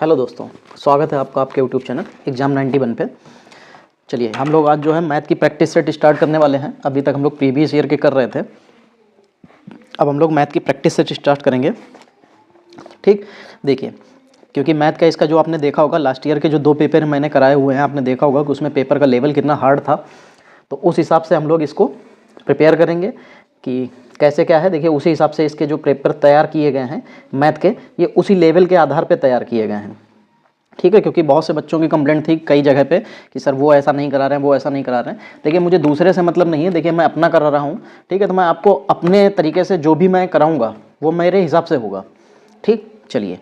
Hello दोस्तों, स्वागत है आपका आपके यूट्यूब चैनल एग्जाम 91 पे। चलिए हम लोग आज जो है मैथ की प्रैक्टिस सेट स्टार्ट करने वाले हैं। अभी तक हम लोग प्रीवियस ईयर के कर रहे थे, अब हम लोग मैथ की प्रैक्टिस सेट स्टार्ट करेंगे। ठीक, देखिए क्योंकि मैथ का इसका जो आपने देखा होगा लास्ट ईयर के जो 2 पेपर मैंने कराए हुए हैं, आपने देखा होगा कि उसमें पेपर का लेवल कितना हार्ड था। तो उस हिसाब से हम लोग इसको प्रिपेयर करेंगे कि कैसे क्या है। देखिए उसी हिसाब से इसके जो पेपर तैयार किए गए हैं मैथ के, ये उसी लेवल के आधार पे तैयार किए गए हैं। ठीक है, क्योंकि बहुत से बच्चों की कंप्लेंट थी कई जगह पे कि सर वो ऐसा नहीं करा रहे हैं, वो ऐसा नहीं करा रहे हैं। देखिए मुझे दूसरे से मतलब नहीं है, देखिए मैं अपना करा रहा हूँ। ठीक है, तो मैं आपको अपने तरीके से जो भी मैं कराऊँगा वो मेरे हिसाब से होगा। ठीक, चलिए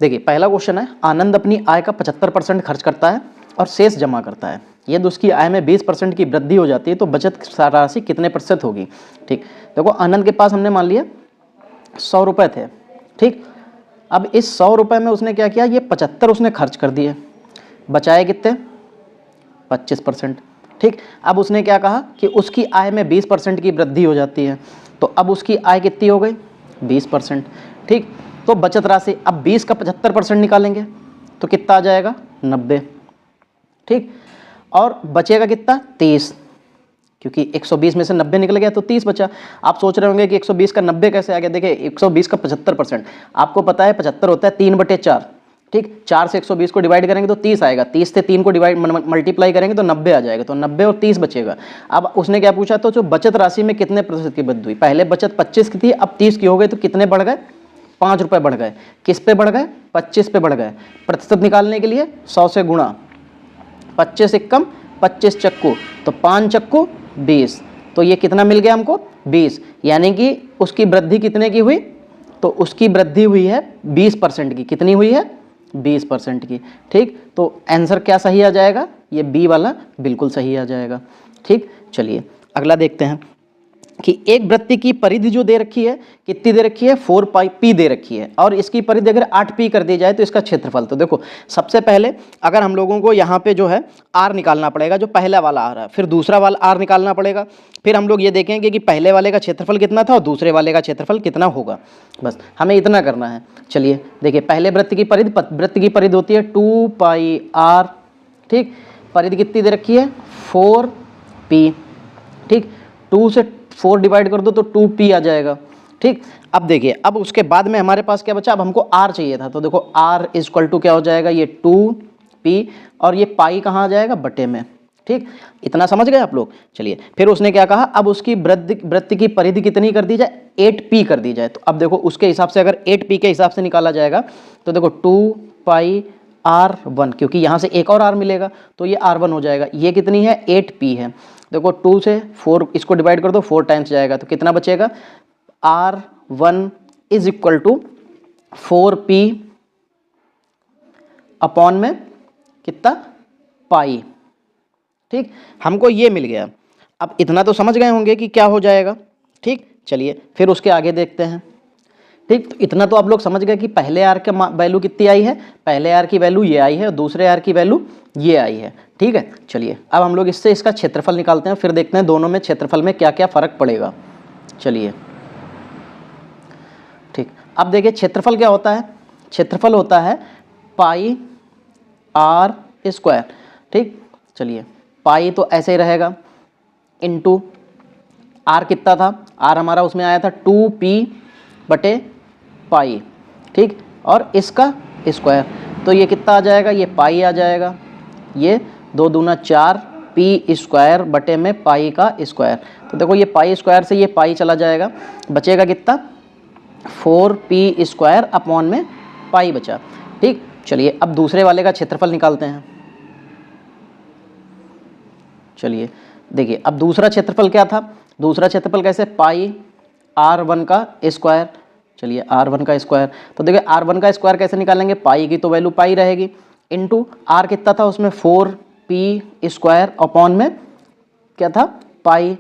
देखिए पहला क्वेश्चन है, आनंद अपनी आय का 75% खर्च करता है और शेष जमा करता है। यदि उसकी आय में 20% की वृद्धि हो जाती है तो बचत राशि कितने प्रतिशत होगी। ठीक, देखो आनंद के पास हमने मान लिया 100 रुपये थे। ठीक, अब इस 100 रुपये में उसने क्या किया, ये 75 उसने खर्च कर दिए, बचाए कितने 25%। ठीक, अब उसने क्या कहा कि उसकी आय में 20% की वृद्धि हो जाती है, तो अब उसकी आय कितनी हो गई 20%। ठीक, तो बचत राशि अब 20 का 75% निकालेंगे तो कितना आ जाएगा 90। ठीक, और बचेगा कितना 30, क्योंकि 120 में से 90 निकल गया तो 30 बचा। आप सोच रहे होंगे कि 120 का 90 कैसे आ गया। देखिए 120 का 75%, आपको पता है 75 होता है 3/4। ठीक, 4 से 120 को डिवाइड करेंगे तो 30 आएगा, 30 से 3 को डिवाइड मल्टीप्लाई करेंगे तो 90 आ जाएगा, तो 90 और 30 बचेगा। अब उसने क्या पूछा, तो जो बचत राशि में कितने प्रतिशत की वृद्धि हुई। पहले बचत 25 की थी, अब 30 की हो गई, तो कितने बढ़ गए 5 रुपये बढ़ गए। किस पे बढ़ गए 25 पे बढ़ गए। प्रतिशत निकालने के लिए 100 से गुणा, 25 एकम 25 चक्कू, तो 5 चक्कू 20, तो ये कितना मिल गया हमको 20। यानी कि उसकी वृद्धि कितने की हुई, तो उसकी वृद्धि हुई है 20% की। कितनी हुई है 20% की। ठीक, तो आंसर क्या सही आ जाएगा, ये बी वाला बिल्कुल सही आ जाएगा। ठीक, चलिए अगला देखते हैं कि एक वृत्त की परिधि जो दे रखी है, कितनी दे रखी है 4πp दे रखी है, और इसकी परिधि अगर 8p कर दी जाए तो इसका क्षेत्रफल। तो देखो सबसे पहले अगर हम लोगों को यहाँ पे जो है r निकालना पड़ेगा, जो पहला वाला आ रहा है, फिर दूसरा वाला r निकालना पड़ेगा, फिर हम लोग ये देखेंगे कि पहले वाले का क्षेत्रफल कितना था और दूसरे वाले का क्षेत्रफल कितना होगा। बस हमें इतना करना है। चलिए देखिए पहले वृत्त की परिधि होती है 2πr। ठीक, परिधि कितनी दे रखी है 4p। ठीक, 2 से 4 डिवाइड कर दो तो 2p आ जाएगा। ठीक, अब देखिए अब उसके बाद में हमारे पास क्या बचा, अब हमको r चाहिए था, तो देखो r इक्वल टू क्या हो जाएगा, ये 2p, और ये पाई कहाँ आ जाएगा बटे में। ठीक, इतना समझ गए आप लोग। चलिए फिर उसने क्या कहा, अब उसकी वृत्त की परिधि कितनी कर दी जाए 8p कर दी जाए। तो अब देखो उसके हिसाब से अगर 8p के हिसाब से निकाला जाएगा तो देखो 2πr1, क्योंकि यहाँ से एक और r मिलेगा तो ये r1 हो जाएगा। ये कितनी है 8p है, देखो 2 से 4 इसको डिवाइड कर दो 4 टाइम्स जाएगा, तो कितना बचेगा r1 is equal to 4p upon में कितना पाई। ठीक, हमको ये मिल गया। अब इतना तो समझ गए होंगे कि क्या हो जाएगा। ठीक, चलिए फिर उसके आगे देखते हैं। ठीक, तो इतना तो आप लोग समझ गए कि पहले आर का वैल्यू कितनी आई है, पहले आर की वैल्यू ये आई है और दूसरे आर की वैल्यू ये आई है। ठीक है, चलिए अब हम लोग इससे इसका क्षेत्रफल निकालते हैं, फिर देखते हैं दोनों में क्षेत्रफल में क्या क्या फर्क पड़ेगा। चलिए ठीक, अब देखिए क्षेत्रफल क्या होता है, क्षेत्रफल होता है पाई आर स्क्वायर। ठीक, चलिए पाई तो ऐसे ही रहेगा इनटू आर कितना था, आर हमारा उसमें आया था 2p बटे पाई। ठीक, और इसका स्क्वायर, तो ये कितना आ जाएगा, ये पाई आ जाएगा, ये 2 दूना 4 p स्क्वायर बटे में पाई का स्क्वायर। तो देखो ये पाई स्क्वायर से ये पाई चला जाएगा, बचेगा कितना 4p स्क्वायर अपॉन में पाई बचा। ठीक, चलिए अब दूसरे वाले का क्षेत्रफल निकालते हैं। चलिए देखिए अब दूसरा क्षेत्रफल क्या था, दूसरा क्षेत्रफल कैसे पाई r1 का स्क्वायर। चलिए r1 का स्क्वायर, तो देखिए r1 का स्क्वायर कैसे निकालेंगे, पाई की तो वैल्यू पाई रहेगी, इनटू r कितना था उसमें 4p स्क्वायर अपॉन में क्या था पाई,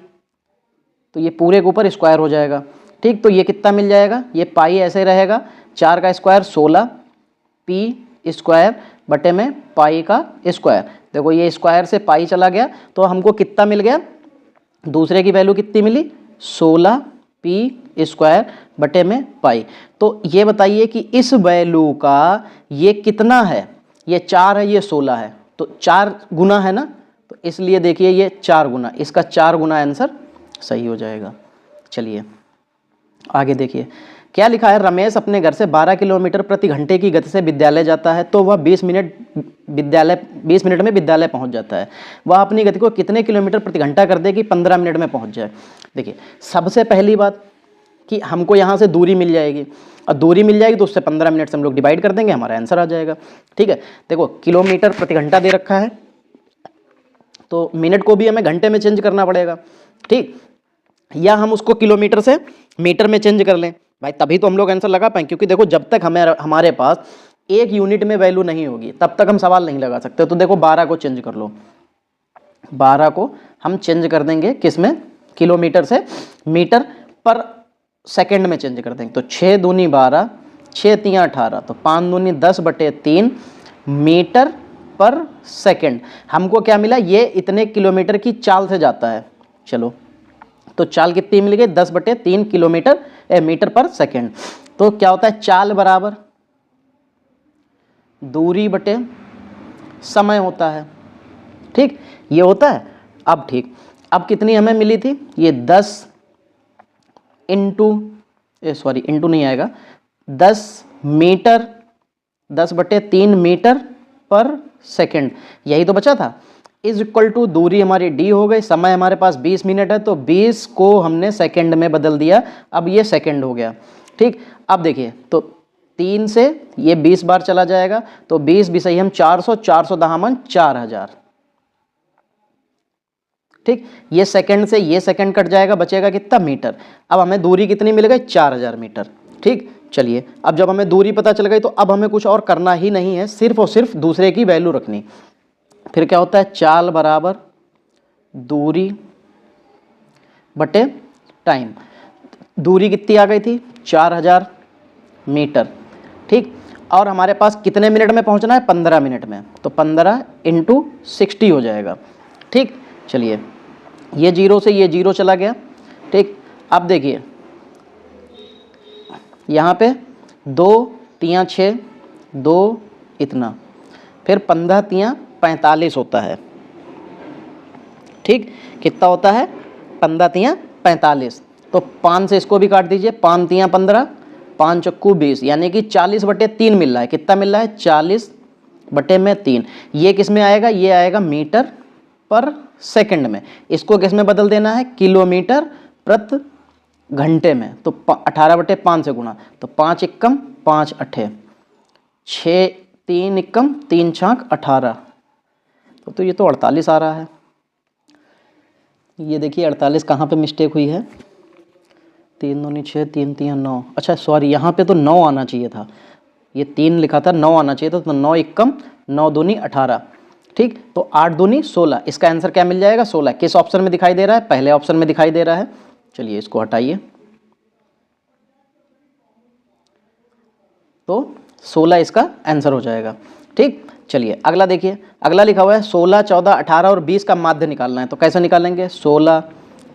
तो ये पूरे के ऊपर स्क्वायर हो जाएगा। ठीक, तो ये कितना मिल जाएगा, ये पाई ऐसे रहेगा, 4 का स्क्वायर 16p स्क्वायर बटे में पाई का स्क्वायर। देखो ये स्क्वायर से पाई चला गया तो हमको कितना मिल गया, दूसरे की वैल्यू कितनी मिली 16p पी स्क्वायर बटे में पाई। तो ये बताइए कि इस वैल्यू का ये कितना है, ये 4 है, ये 16 है, तो 4 गुना है ना, तो इसलिए देखिए ये 4 गुना, इसका 4 गुना आंसर सही हो जाएगा। चलिए आगे देखिए क्या लिखा है, रमेश अपने घर से 12 किलोमीटर प्रति घंटे की गति से विद्यालय जाता है तो वह 20 मिनट में विद्यालय पहुंच जाता है। वह अपनी गति को कितने किलोमीटर प्रति घंटा कर दे कि 15 मिनट में पहुंच जाए। देखिए सबसे पहली बात कि हमको यहाँ से दूरी मिल जाएगी, और दूरी मिल जाएगी तो उससे 15 मिनट से हम लोग डिवाइड कर देंगे, हमारा आंसर आ जाएगा। ठीक है, देखो किलोमीटर प्रति घंटा दे रखा है तो मिनट को भी हमें घंटे में चेंज करना पड़ेगा। ठीक, या हम उसको किलोमीटर से मीटर में चेंज कर लें भाई, तभी तो हम लोग आंसर लगा पाएं। क्योंकि देखो जब तक हमारे पास एक यूनिट में वैल्यू नहीं होगी तब तक हम सवाल नहीं लगा सकते। तो देखो 12 को चेंज कर लो, 12 को हम चेंज कर देंगे किस में, किलोमीटर से मीटर पर सेकंड में चेंज कर देंगे। तो 6 दूनी 12, 6 तियाँ 18, तो 5 दूनी 10/3 मीटर पर सेकंड। हमको क्या मिला, ये इतने किलोमीटर की चाल से जाता है। चलो तो चाल कितनी मिल गई, 10/3 किलोमीटर मीटर पर सेकंड। तो क्या होता है, चाल बराबर दूरी बटे समय होता है। ठीक, ये होता है। अब ठीक, अब कितनी हमें मिली थी, ये 10 इंटू नहीं आएगा, 10 मीटर, 10/3 मीटर पर सेकंड, यही तो बचा था। इज इक्वल टू दूरी हमारी d हो गई, समय हमारे पास 20 मिनट है तो 20 को हमने सेकंड में बदल दिया, अब ये सेकंड हो गया। ठीक, अब देखिए तो 3 से ये 20 बार चला जाएगा तो 20 भी सही हम 400, 400 दामन 4000। ठीक, ये सेकंड से ये सेकंड कट जाएगा, बचेगा कितना, मीटर। अब हमें दूरी कितनी मिल गई, 4000 मीटर। ठीक, चलिए अब जब हमें दूरी पता चल गई तो अब हमें कुछ और करना ही नहीं है, सिर्फ और सिर्फ दूसरे की वैल्यू रखनी। फिर क्या होता है, चाल बराबर दूरी बटे टाइम। दूरी कितनी आ गई थी, 4000 मीटर। ठीक, और हमारे पास कितने मिनट में पहुंचना है, 15 मिनट में, तो 15 × 60 हो जाएगा। ठीक, चलिए ये 0 से ये 0 चला गया। ठीक, अब देखिए यहाँ पे 2 तियाँ 6, 2 इतना, फिर 15 तियाँ 45 होता है। ठीक, कितना होता है, 15 तियाँ 45, तो 5 से इसको भी काट दीजिए, 5 तियाँ 15, 5 चक्कू 20, यानी कि 40/3 मिल रहा है। कितना मिल रहा है, 40/3। ये किस में आएगा, ये आएगा मीटर पर सेकंड में। इसको किस में बदल देना है, किलोमीटर प्रति घंटे में। तो 18/5 से गुणा, तो 5 एकम 5 अठे, 6 3 एकम 3 छाक 18, तो ये तो 48 आ रहा है। ये देखिए 48 कहाँ पे मिस्टेक हुई है, 3 दूनी 6, 3 तियाँ 9, अच्छा सॉरी यहाँ पे तो 9 आना चाहिए था, ये 3 लिखा था, 9 आना चाहिए था, तो 9 एकम 9 दूनी 18। ठीक, तो 8 दूनी 16, इसका आंसर क्या मिल जाएगा, 16। किस ऑप्शन में दिखाई दे रहा है, पहले ऑप्शन में दिखाई दे रहा है। चलिए इसको हटाइए, तो 16 इसका आंसर हो जाएगा। ठीक, चलिए अगला देखिए, अगला लिखा हुआ है 16, 14, 18 और 20 का माध्य निकालना है। तो कैसे निकालेंगे, 16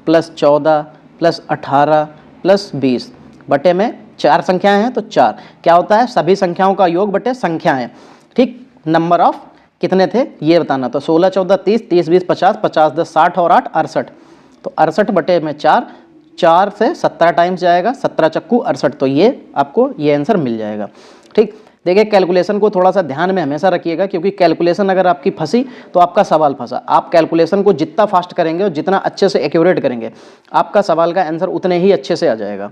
+ 14 + 18 + 20 बटे में 4 संख्याएं हैं तो 4, क्या होता है, सभी संख्याओं का योग बटे संख्याएं। ठीक, नंबर ऑफ कितने थे ये बताना। तो 16 14 30, 30 20 50, 50 10 60 और 8 68, तो 68 बटे में 4, 4 से 17 टाइम्स जाएगा, 17 चक्कू 68, तो ये आपको ये आंसर मिल जाएगा। ठीक, देखिए कैलकुलेशन को थोड़ा सा ध्यान में हमेशा रखिएगा, क्योंकि कैलकुलेशन अगर आपकी फंसी तो आपका सवाल फंसा। आप कैलकुलेशन को जितना फास्ट करेंगे और जितना अच्छे से एक्यूरेट करेंगे, आपका सवाल का आंसर उतने ही अच्छे से आ जाएगा।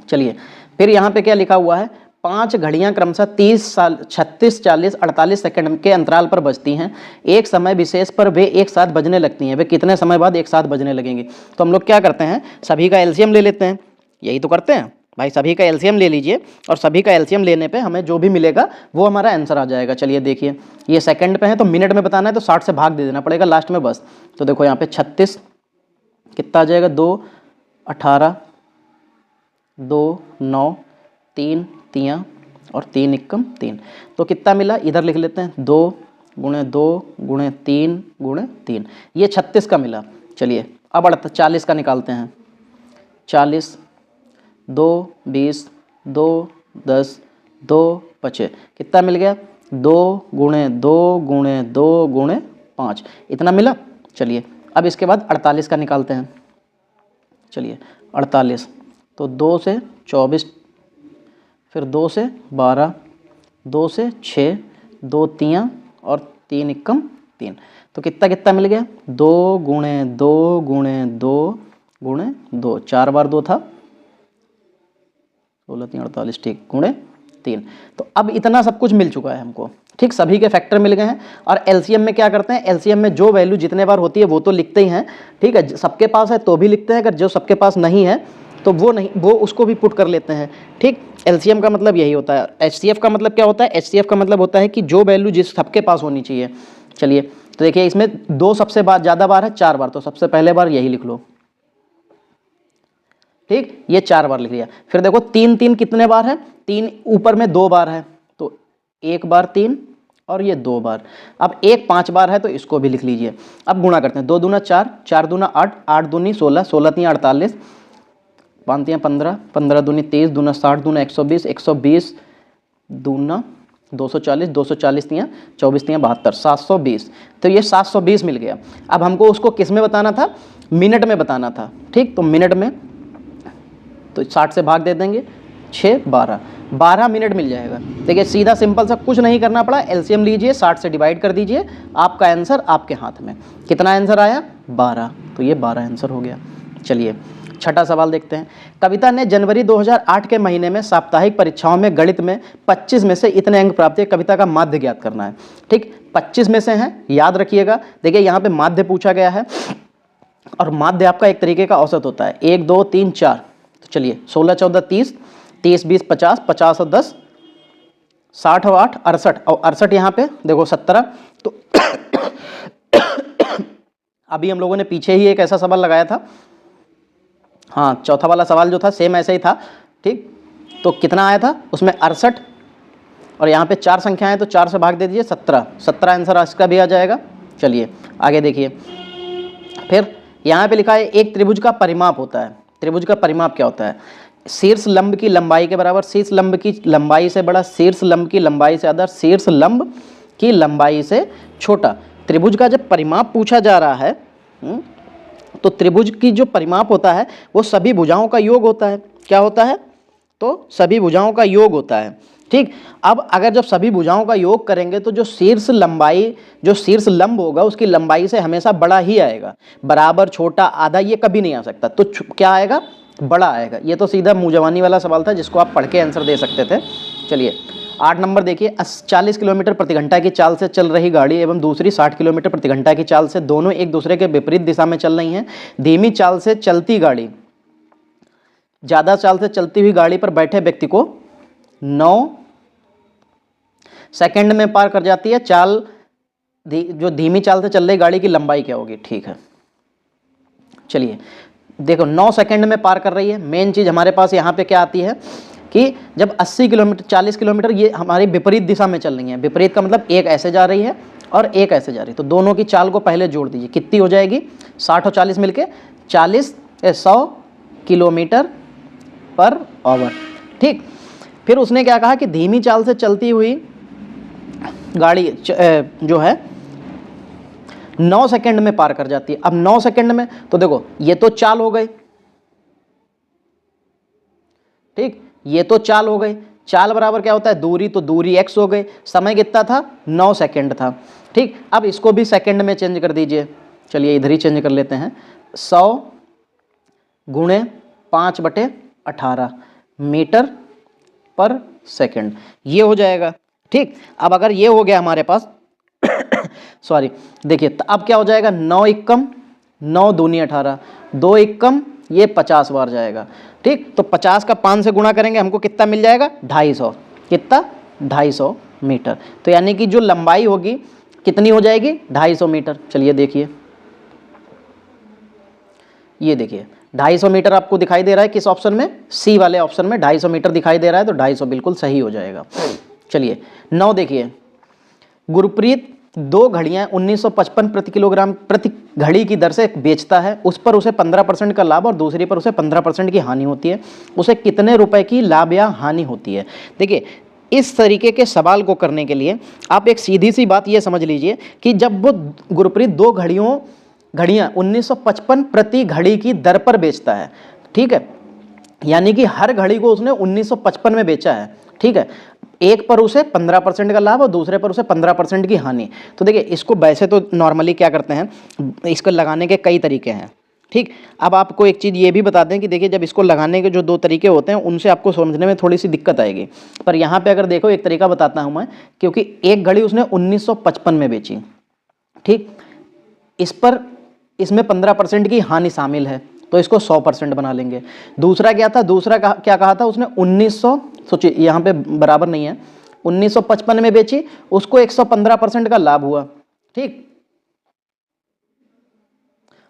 चलिए फिर यहाँ पे क्या लिखा हुआ है, 5 घड़ियाँ क्रमशः 30, 36, 40, 48 सेकंड के अंतराल पर बजती हैं। एक समय विशेष पर वे एक साथ बजने लगती हैं, वे कितने समय बाद एक साथ बजने लगेंगी। तो हम लोग क्या करते हैं, सभी का एलसीएम ले लेते हैं, यही तो करते हैं भाई, सभी का एलसीएम ले लीजिए, और सभी का एलसीएम लेने पे हमें जो भी मिलेगा वो हमारा आंसर आ जाएगा। चलिए देखिए, ये सेकंड पे है तो मिनट में बताना है, तो 60 से भाग दे देना पड़ेगा लास्ट में बस। तो देखो यहाँ पे 36 कितना आ जाएगा, 2 18, 2 9, 3 तियाँ और 3 एकम 3, तो कितना मिला, इधर लिख लेते हैं, 2 × 2 × 3 × 3, ये 36 का मिला। चलिए अब 40 का निकालते हैं, 40 2 20, 2 10, 2 25, कितना मिल गया? 2 गुणे 2 गुणे 2 गुणे 5, इतना मिला। चलिए अब इसके बाद 48 का निकालते हैं। चलिए 48, तो 2 से 24, फिर 2 से 12, 2 से 6, 2 3 और 3 एकम 3, तो कितना कितना मिल गया? 2 गुणे 2 गुणे 2 गुणे 2, 4 बार 2 था, 16 3 48, ठीक, गुणे 3। तो अब इतना सब कुछ मिल चुका है हमको, ठीक, सभी के फैक्टर मिल गए हैं। और एलसीएम में क्या करते हैं? एलसीएम में जो वैल्यू जितने बार होती है वो तो लिखते ही हैं, ठीक है, सबके पास है तो भी लिखते हैं, अगर जो सबके पास नहीं है तो वो नहीं, वो उसको भी पुट कर लेते हैं, ठीक। एलसीएम का मतलब यही होता है। एचसीएफ का मतलब क्या होता है? एचसीएफ का मतलब होता है कि जो वैल्यू जिस सबके पास होनी चाहिए। चलिए तो देखिए इसमें 2 सबसे ज़्यादा बार है, 4 बार, तो सबसे पहले बार यही लिख लो, ठीक, ये 4 बार लिख लिया। फिर देखो 3 3 कितने बार है? 3 ऊपर में 2 बार है, तो 1 बार 3 और ये 2 बार। अब 1 5 बार है तो इसको भी लिख लीजिए। अब गुणा करते हैं, 2 दूना 4, 4 दूना 8, 8 दूनी 16, 16 तीन 48, 5 तीन 15, 15 दूनी 30, दूना 60, दूना 120, 120 दूना 240, 240 तीन 24 तीन 72, 720। तो ये 720 मिल गया। अब हमको उसको किस में बताना था? मिनट में बताना था, ठीक। तो मिनट में तो 60 से भाग दे देंगे, 6 12, 12 मिनट मिल जाएगा। देखिए सीधा सिंपल सा, कुछ नहीं करना पड़ा, एलसीएम लीजिए, 60 से डिवाइड कर दीजिए, आपका आंसर आपके हाथ में। कितना आंसर आया? 12, तो ये 12 आंसर हो गया। चलिए छठा सवाल देखते हैं। कविता ने जनवरी 2008 के महीने में साप्ताहिक परीक्षाओं में गणित में 25 में से इतने अंक प्राप्त किए, कविता का माध्य ज्ञात करना है, ठीक। 25 में से हैं, याद रखिएगा। देखिए यहाँ पे माध्य पूछा गया है और माध्य आपका एक तरीके का औसत होता है, 1 2 3 4। तो चलिए 16 14 30, 30 20 50, 50 और 10 60 और 8 68, और 68 यहाँ पे देखो 17। तो अभी हम लोगों ने पीछे ही एक ऐसा सवाल लगाया था, हाँ, चौथा वाला सवाल जो था सेम ऐसा ही था, ठीक। तो कितना आया था उसमें? 68, और यहाँ पे 4 संख्याएं, तो 4 से भाग दे दीजिए, 17, 17 आंसर इसका भी आ जाएगा। चलिए आगे देखिए, फिर यहाँ पे लिखा है एक त्रिभुज का परिमाप होता है। त्रिभुज का परिमाप क्या होता है? शीर्ष लंब की लंबाई के बराबर, शीर्ष लंब की लंबाई से बड़ा, शीर्ष लंब की लंबाई से अदर, शीर्ष लंब की लंबाई से छोटा। त्रिभुज का जब परिमाप पूछा जा रहा है, तो त्रिभुज की जो परिमाप होता है वो सभी भुजाओं का योग होता है। क्या होता है? तो सभी भुजाओं का योग होता है, ठीक। अब अगर जब सभी भुजाओं का योग करेंगे तो जो शीर्ष लंबाई, जो शीर्ष लंब होगा उसकी लंबाई से हमेशा बड़ा ही आएगा। बराबर, छोटा, आधा ये कभी नहीं आ सकता। तो क्या आएगा? बड़ा आएगा। ये तो सीधा मुंह जवानी वाला सवाल था जिसको आप पढ़ के आंसर दे सकते थे। चलिए 8 नंबर देखिए, 40 किलोमीटर प्रति घंटा की चाल से चल रही गाड़ी एवं दूसरी 60 किलोमीटर प्रति घंटा की चाल से, दोनों एक दूसरे के विपरीत दिशा में चल रही हैं। धीमी चाल से चलती गाड़ी ज़्यादा चाल से चलती हुई गाड़ी पर बैठे व्यक्ति को 9 सेकंड में पार कर जाती है। चाल जो धीमी चाल से चल रही गाड़ी की लंबाई क्या होगी? ठीक है, चलिए देखो 9 सेकंड में पार कर रही है। मेन चीज़ हमारे पास यहाँ पे क्या आती है कि जब 80 किलोमीटर 40 किलोमीटर ये हमारी विपरीत दिशा में चल रही है। विपरीत का मतलब एक ऐसे जा रही है और एक ऐसे जा रही है, तो दोनों की चाल को पहले जोड़ दीजिए, कितनी हो जाएगी? 60 और 40 मिलके 100 किलोमीटर पर आवर, ठीक। फिर उसने क्या कहा कि धीमी चाल से चलती हुई गाड़ी जो है 9 सेकंड में पार कर जाती है। अब 9 सेकंड में तो देखो ये तो चाल हो गई, ठीक, ये तो चाल हो गई। चाल बराबर क्या होता है? दूरी, तो दूरी x हो गई। समय कितना था? 9 सेकंड था, ठीक। अब इसको भी सेकंड में चेंज कर दीजिए। चलिए इधर ही चेंज कर लेते हैं, 100 गुणे 5/18 मीटर पर सेकंड, ये हो जाएगा, ठीक। अब अगर ये हो गया हमारे पास सॉरी, देखिए तो अब क्या हो जाएगा? 9 एकम 9 दूनी 18, 2 एकम ये 50 बार जाएगा, ठीक। तो 50 का 5 से गुणा करेंगे, हमको कितना मिल जाएगा? 250। कितना? 250 मीटर। तो यानी कि जो लंबाई होगी कितनी हो जाएगी? 250 मीटर। चलिए देखिए, ये देखिए 250 मीटर आपको दिखाई दे रहा है किस ऑप्शन में? सी वाले ऑप्शन में 250 मीटर दिखाई दे रहा है, तो 250 बिल्कुल सही हो जाएगा। चलिए 9 देखिए, गुरप्रीत 2 घड़ियां 1955 प्रति घड़ी की दर से बेचता है, उस पर उसे 15% का लाभ और दूसरी पर उसे 15% की हानि होती है, उसे कितने रुपए की लाभ या हानि होती है। देखिए, इस तरीके के सवाल को करने के लिए आप एक सीधी सी बात ये समझ लीजिए कि जब वो गुरप्रीत दो घड़ियाँ 1955 प्रति घड़ी की दर पर बेचता है, ठीक है, यानी कि हर घड़ी को उसने 1955 में बेचा है, ठीक है, एक पर उसे 15% का लाभ और दूसरे पर उसे 15% की हानि। तो देखिए, इसको वैसे तो नॉर्मली क्या करते हैं, इसको लगाने के कई तरीके हैं, ठीक। अब आपको एक चीज़ ये भी बता दें कि देखिए, जब इसको लगाने के जो दो तरीके होते हैं उनसे आपको समझने में थोड़ी सी दिक्कत आएगी, पर यहाँ पे अगर देखो एक तरीका बताता हूँ मैं, क्योंकि एक घड़ी उसने 1955 में बेची, ठीक, इस पर इसमें 15% की हानि शामिल है, तो इसको 100% बना लेंगे। दूसरा क्या था, दूसरा क्या कहा था उसने, 1900, सोचिए यहाँ पे बराबर नहीं है, 1955 में बेची, उसको 115% का लाभ हुआ, ठीक।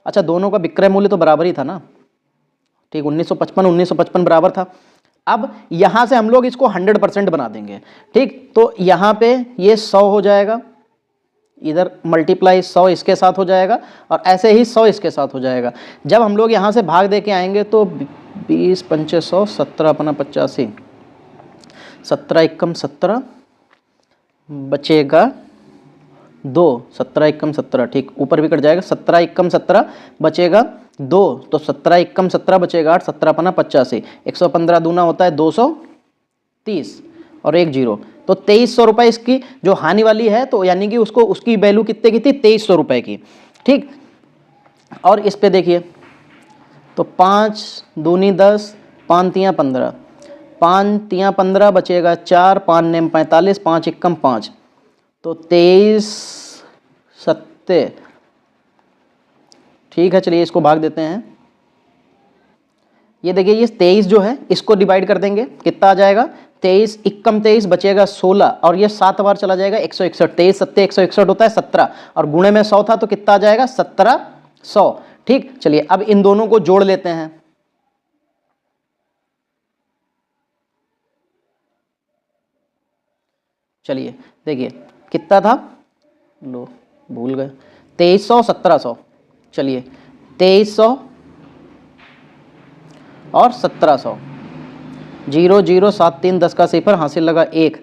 अच्छा, दोनों का विक्रय मूल्य तो बराबर ही था ना, ठीक, 1955 बराबर था। अब यहां से हम लोग इसको 100% बना देंगे, ठीक। तो यहां पे ये 100 हो जाएगा, इधर मल्टीप्लाई 100 इसके साथ हो जाएगा और ऐसे ही 100 इसके साथ हो जाएगा। जब हम लोग यहाँ से भाग दे के आएंगे तो 20 पंचे 100, 17 अपना 85, 17 एकम 17 बचेगा 2, 17 एकम 17, ठीक, ऊपर भी कट जाएगा, 17 एकम 17 बचेगा 2, तो 17 एकम 17 बचेगा 8, 17 अपना 85, 115 दूना होता है 230 और एक जीरो, तो 2300 रुपये इसकी जो हानि वाली है, तो यानी कि उसको उसकी वैल्यू कितने की थी, 2300 रुपये की, ठीक। और इस पे देखिए, तो 5 दूनी 10, 5 तियाँ 15, 5 तियाँ 15 बचेगा 4, 5 नेम 45, 5 एकम 5, तो 23 सत्ते, ठीक है। चलिए इसको भाग देते हैं, ये देखिए, ये 23 जो है इसको डिवाइड कर देंगे, कितना आ जाएगा, 23 एकम 23 बचेगा 16 और ये 7 बार चला जाएगा 161, 23 सत्ते 161 होता है 17 और गुणे में 100 था तो कितना आ जाएगा 1700, ठीक। चलिए अब इन दोनों को जोड़ लेते हैं, चलिए देखिए कितना था, लो भूल गए, 2300 1700, चलिए 2300 और 1700, 0 0 7 3 10 का सिफर हासिल लगा 1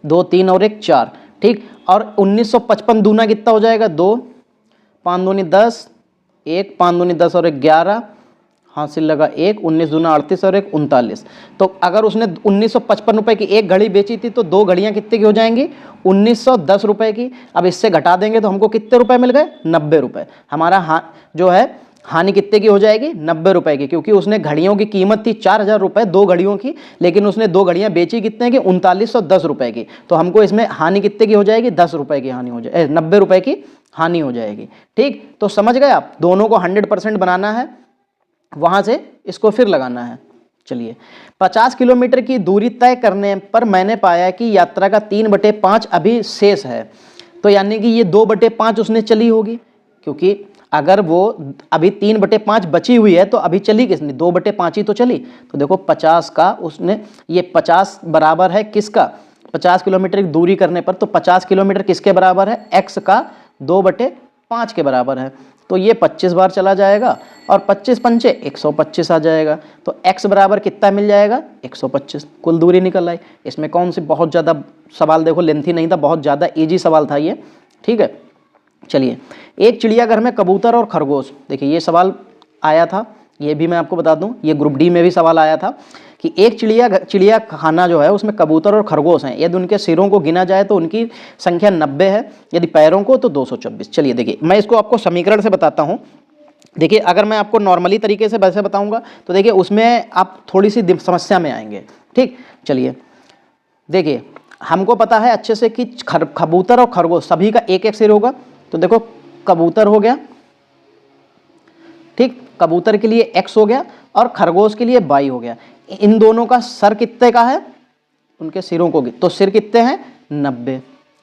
2 3 और 1 4, ठीक। और 1955 दूना कितना हो जाएगा 2, 5 दूनी 10, 1 5 दूनी 10 और 1 11 हासिल लगा 1, 19 दूना 38 और 1 39। तो अगर उसने 1955 रुपए की एक घड़ी बेची थी तो दो घड़ियां कितने की हो जाएंगी, 1910 रुपए की। अब इससे घटा देंगे तो हमको कितने रुपए मिल गए, 90 रुपए। हमारा जो है हानि कितने की हो जाएगी, 90 रुपए की, क्योंकि उसने घड़ियों की कीमत थी 4000 रुपए दो घड़ियों की, लेकिन उसने दो घड़ियां बेची कितने की, 3910 रुपए की। तो हमको इसमें हानि कितने की हो जाएगी, 10 रुपए की हानि हो जाएगी, 90 रुपए की हानि हो जाएगी, ठीक। तो समझ गए आप, दोनों को 100% बनाना है, वहां से इसको फिर लगाना है। चलिए 50 किलोमीटर की दूरी तय करने पर मैंने पाया कि यात्रा का 3/5 अभी शेष है, तो यानी कि ये 2/5 उसने चली होगी, क्योंकि अगर वो अभी 3/5 बची हुई है तो अभी चली किसने, 2/5 ही तो चली। तो देखो 50 का उसने, ये 50 बराबर है किसका, 50 किलोमीटर की दूरी करने पर, तो 50 किलोमीटर किसके बराबर है, x का 2/5 के बराबर है। तो ये 25 बार चला जाएगा और 25 पंचे 125 आ जाएगा, तो x बराबर कितना मिल जाएगा, 125, कुल दूरी निकल आई। इसमें कौन सी बहुत ज़्यादा सवाल, देखो लेंथी नहीं था, बहुत ज़्यादा इजी सवाल था ये, ठीक है। चलिए, एक चिड़ियाघर में कबूतर और खरगोश, देखिए ये सवाल आया था, ये भी मैं आपको बता दूं, ये ग्रुप डी में भी सवाल आया था कि एक चिड़िया खाना जो है उसमें कबूतर और खरगोश हैं, यदि उनके सिरों को गिना जाए तो उनकी संख्या 90 है, यदि पैरों को तो 224। चलिए देखिए, मैं इसको आपको समीकरण से बताता हूँ। देखिए अगर मैं आपको नॉर्मली तरीके से वैसे बताऊँगा तो देखिए उसमें आप थोड़ी सी समस्या में आएंगे, ठीक। चलिए देखिए, हमको पता है अच्छे से कि कबूतर और खरगोश सभी का एक एक सिर होगा, तो देखो कबूतर हो गया, ठीक, कबूतर के लिए x हो गया और खरगोश के लिए y हो गया। इन दोनों का सर कितने का है, उनके सिरों को, तो सिर कितने हैं, 90,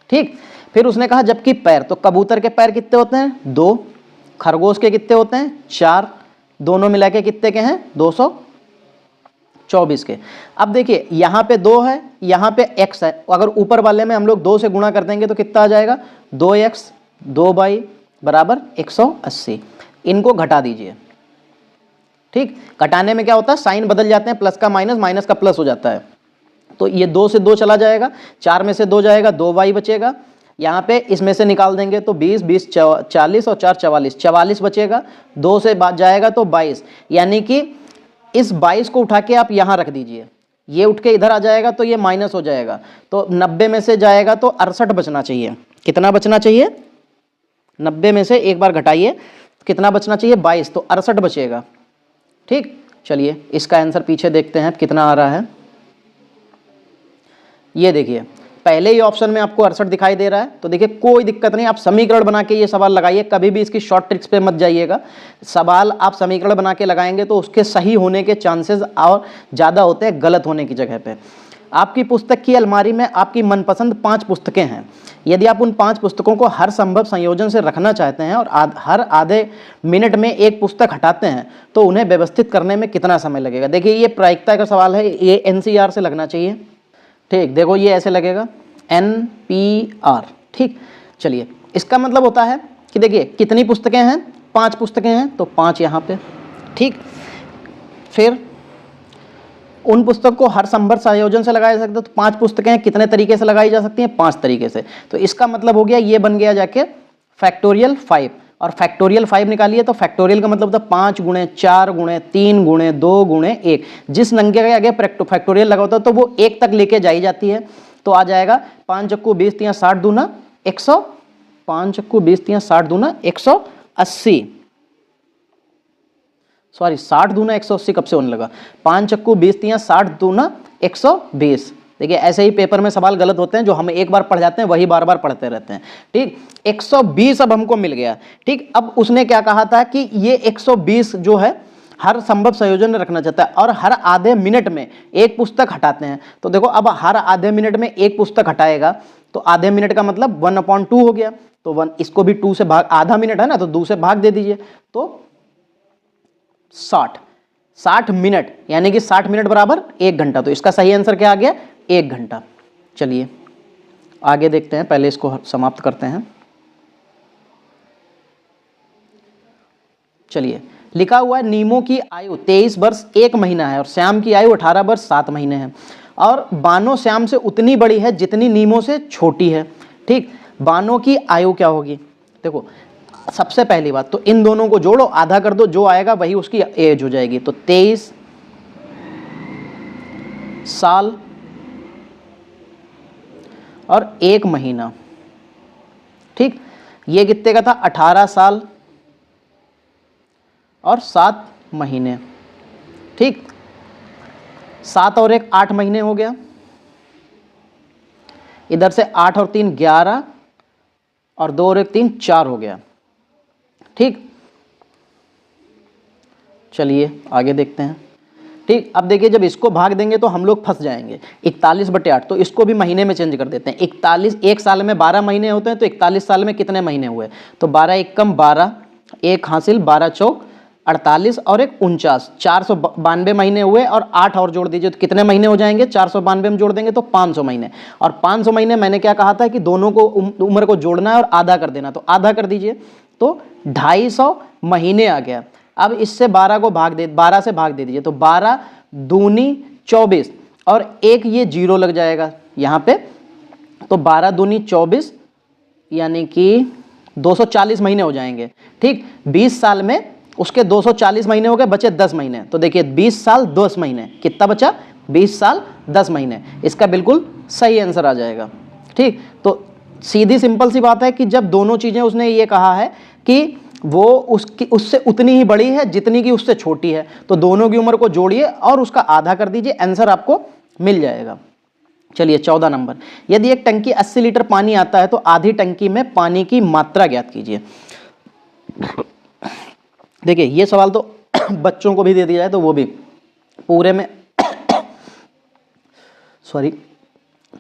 ठीक। फिर उसने कहा जबकि पैर, तो कबूतर के पैर कितने होते हैं, 2, खरगोश के कितने होते हैं, 4, दोनों मिला के कितने के हैं, 224 के। अब देखिए यहाँ पे 2 है, यहाँ पे x है, अगर ऊपर वाले में हम लोग 2 से गुणा कर देंगे तो कितना आ जाएगा, 2x 2y बराबर 180। इनको घटा दीजिए। ठीक, घटाने में क्या होता है, साइन बदल जाते हैं, प्लस का माइनस, माइनस का प्लस हो जाता है। तो ये 2 से 2 चला जाएगा, 4 में से 2 जाएगा, 2y बचेगा। यहाँ पे इसमें से निकाल देंगे तो 20, 20 40 और 4 44, 44 बचेगा। 2 से जाएगा तो 22, यानी कि इस 22 को उठा के आप यहाँ रख दीजिए, ये उठ के इधर आ जाएगा तो ये माइनस हो जाएगा। तो 90 में से जाएगा तो 68 बचना चाहिए। कितना बचना चाहिए, 90 में से एक बार घटाइए, कितना बचना चाहिए, 22, तो 68 बचेगा। ठीक, चलिए इसका आंसर पीछे देखते हैं कितना आ रहा है। ये देखिए पहले ही ऑप्शन में आपको 68 दिखाई दे रहा है, तो देखिए कोई दिक्कत नहीं, आप समीकरण बना के ये सवाल लगाइए, कभी भी इसकी शॉर्ट ट्रिक्स पे मत जाइएगा। सवाल आप समीकरण बना के लगाएंगे तो उसके सही होने के चांसेस और ज़्यादा होते हैं गलत होने की जगह पे। आपकी पुस्तक की अलमारी में आपकी मनपसंद 5 पुस्तकें हैं। यदि आप उन 5 पुस्तकों को हर संभव संयोजन से रखना चाहते हैं और हर आधे मिनट में एक पुस्तक हटाते हैं तो उन्हें व्यवस्थित करने में कितना समय लगेगा। देखिए ये प्रायिकता का सवाल है, ये NCR से लगना चाहिए। ठीक, देखो ये ऐसे लगेगा NPR। ठीक, चलिए इसका मतलब होता है कि देखिए कितनी पुस्तकें हैं, 5 पुस्तकें हैं, तो 5 यहाँ पे। ठीक, फिर उन पुस्तक को हर संभव संयोजन से लगाया जा सकता है, तो 5 पुस्तकें कितने तरीके से लगाई जा सकती हैं, 5 तरीके से। तो इसका मतलब हो गया ये बन गया जाके फैक्टोरियल 5, और फैक्टोरियल 5 निकालिए तो फैक्टोरियल का मतलब होता है 5 गुणे 4 गुणे 3 गुणे 2 गुणे 1। जिस नंगे के आगे फैक्टोरियल लगा होता है तो वो 1 तक लेके जाई जाती है। तो आ जाएगा 5 चक्कू 20 3 60 दूना 100, 5 चक्कू 20 3 60 दूना 180, सॉरी 60 दूना 180 कब से होने लगा, 5 चक्कू 20 3 60 दूना 120। देखिए ऐसे ही पेपर में सवाल गलत होते हैं, जो हम एक बार पढ़ जाते हैं वही बार बार पढ़ते रहते हैं। ठीक, 120 अब हमको मिल गया। ठीक, अब उसने क्या कहा था कि ये 120 जो है हर संभव संयोजन में रखना चाहता है और हर आधे मिनट में एक पुस्तक हटाते हैं। तो देखो अब हर आधे मिनट में एक पुस्तक हटाएगा तो आधे मिनट का मतलब 1/2 हो गया, तो 1 इसको भी 2 से भाग, आधा मिनट है ना तो 2 से भाग दे दीजिए, तो 60 मिनट, यानी कि 60 मिनट बराबर 1 घंटा। तो इसका सही आंसर क्या आ गया, 1 घंटा। चलिए आगे देखते हैं, पहले इसको समाप्त करते हैं। चलिए लिखा हुआ है नीमो की आयु 23 वर्ष 1 महीना है और श्याम की आयु 18 वर्ष 7 महीने है, और बानो श्याम से उतनी बड़ी है जितनी नीमो से छोटी है। ठीक, बानो की आयु क्या होगी, देखो सबसे पहली बात तो इन दोनों को जोड़ो, आधा कर दो, जो आएगा वही उसकी एज हो जाएगी। तो 23 साल और 1 महीना। ठीक, ये कितने का था, 18 साल और 7 महीने। ठीक, 7 और 1 8 महीने हो गया, इधर से 8 और 3 11 और 2 और 1 3 4 हो गया। ठीक, चलिए आगे देखते हैं। ठीक, अब देखिए जब इसको भाग देंगे तो हम लोग फंस जाएंगे। 41/8, तो इसको भी महीने में चेंज कर देते हैं। 41, 1 साल में 12 महीने होते हैं, तो 41 साल में कितने महीने हुए, तो 12 एकम 12, 1 हासिल, 12 चौक 48 और 1 49, 492 महीने हुए, और 8 और जोड़ दीजिए तो कितने महीने हो जाएंगे, 492 में जोड़ देंगे तो 500 महीने। और 500 महीने मैंने क्या कहा था कि दोनों को उम्र को जोड़ना है और आधा कर देना, तो आधा कर दीजिए तो 250 महीने आ गया। अब इससे 12 से भाग दे दीजिए, तो 12 दूनी 24 और 1 ये 0 लग जाएगा यहाँ पे, तो 12 दूनी 24 यानी कि 240 महीने हो जाएंगे। ठीक, 20 साल में उसके 240 महीने हो गए, बचे 10 महीने। तो देखिए 20 साल 10 महीने, कितना बचा, 20 साल 10 महीने। इसका बिल्कुल सही आंसर आ जाएगा। ठीक, तो सीधी सिंपल सी बात है कि जब दोनों चीज़ें उसने ये कहा है कि वो उससे उतनी ही बड़ी है जितनी कि उससे छोटी है, तो दोनों की उम्र को जोड़िए और उसका आधा कर दीजिए, आंसर आपको मिल जाएगा। चलिए 14 नंबर, यदि एक टंकी 80 लीटर पानी आता है तो आधी टंकी में पानी की मात्रा ज्ञात कीजिए। देखिए ये सवाल तो बच्चों को भी दे दिया जाए तो वो भी पूरे में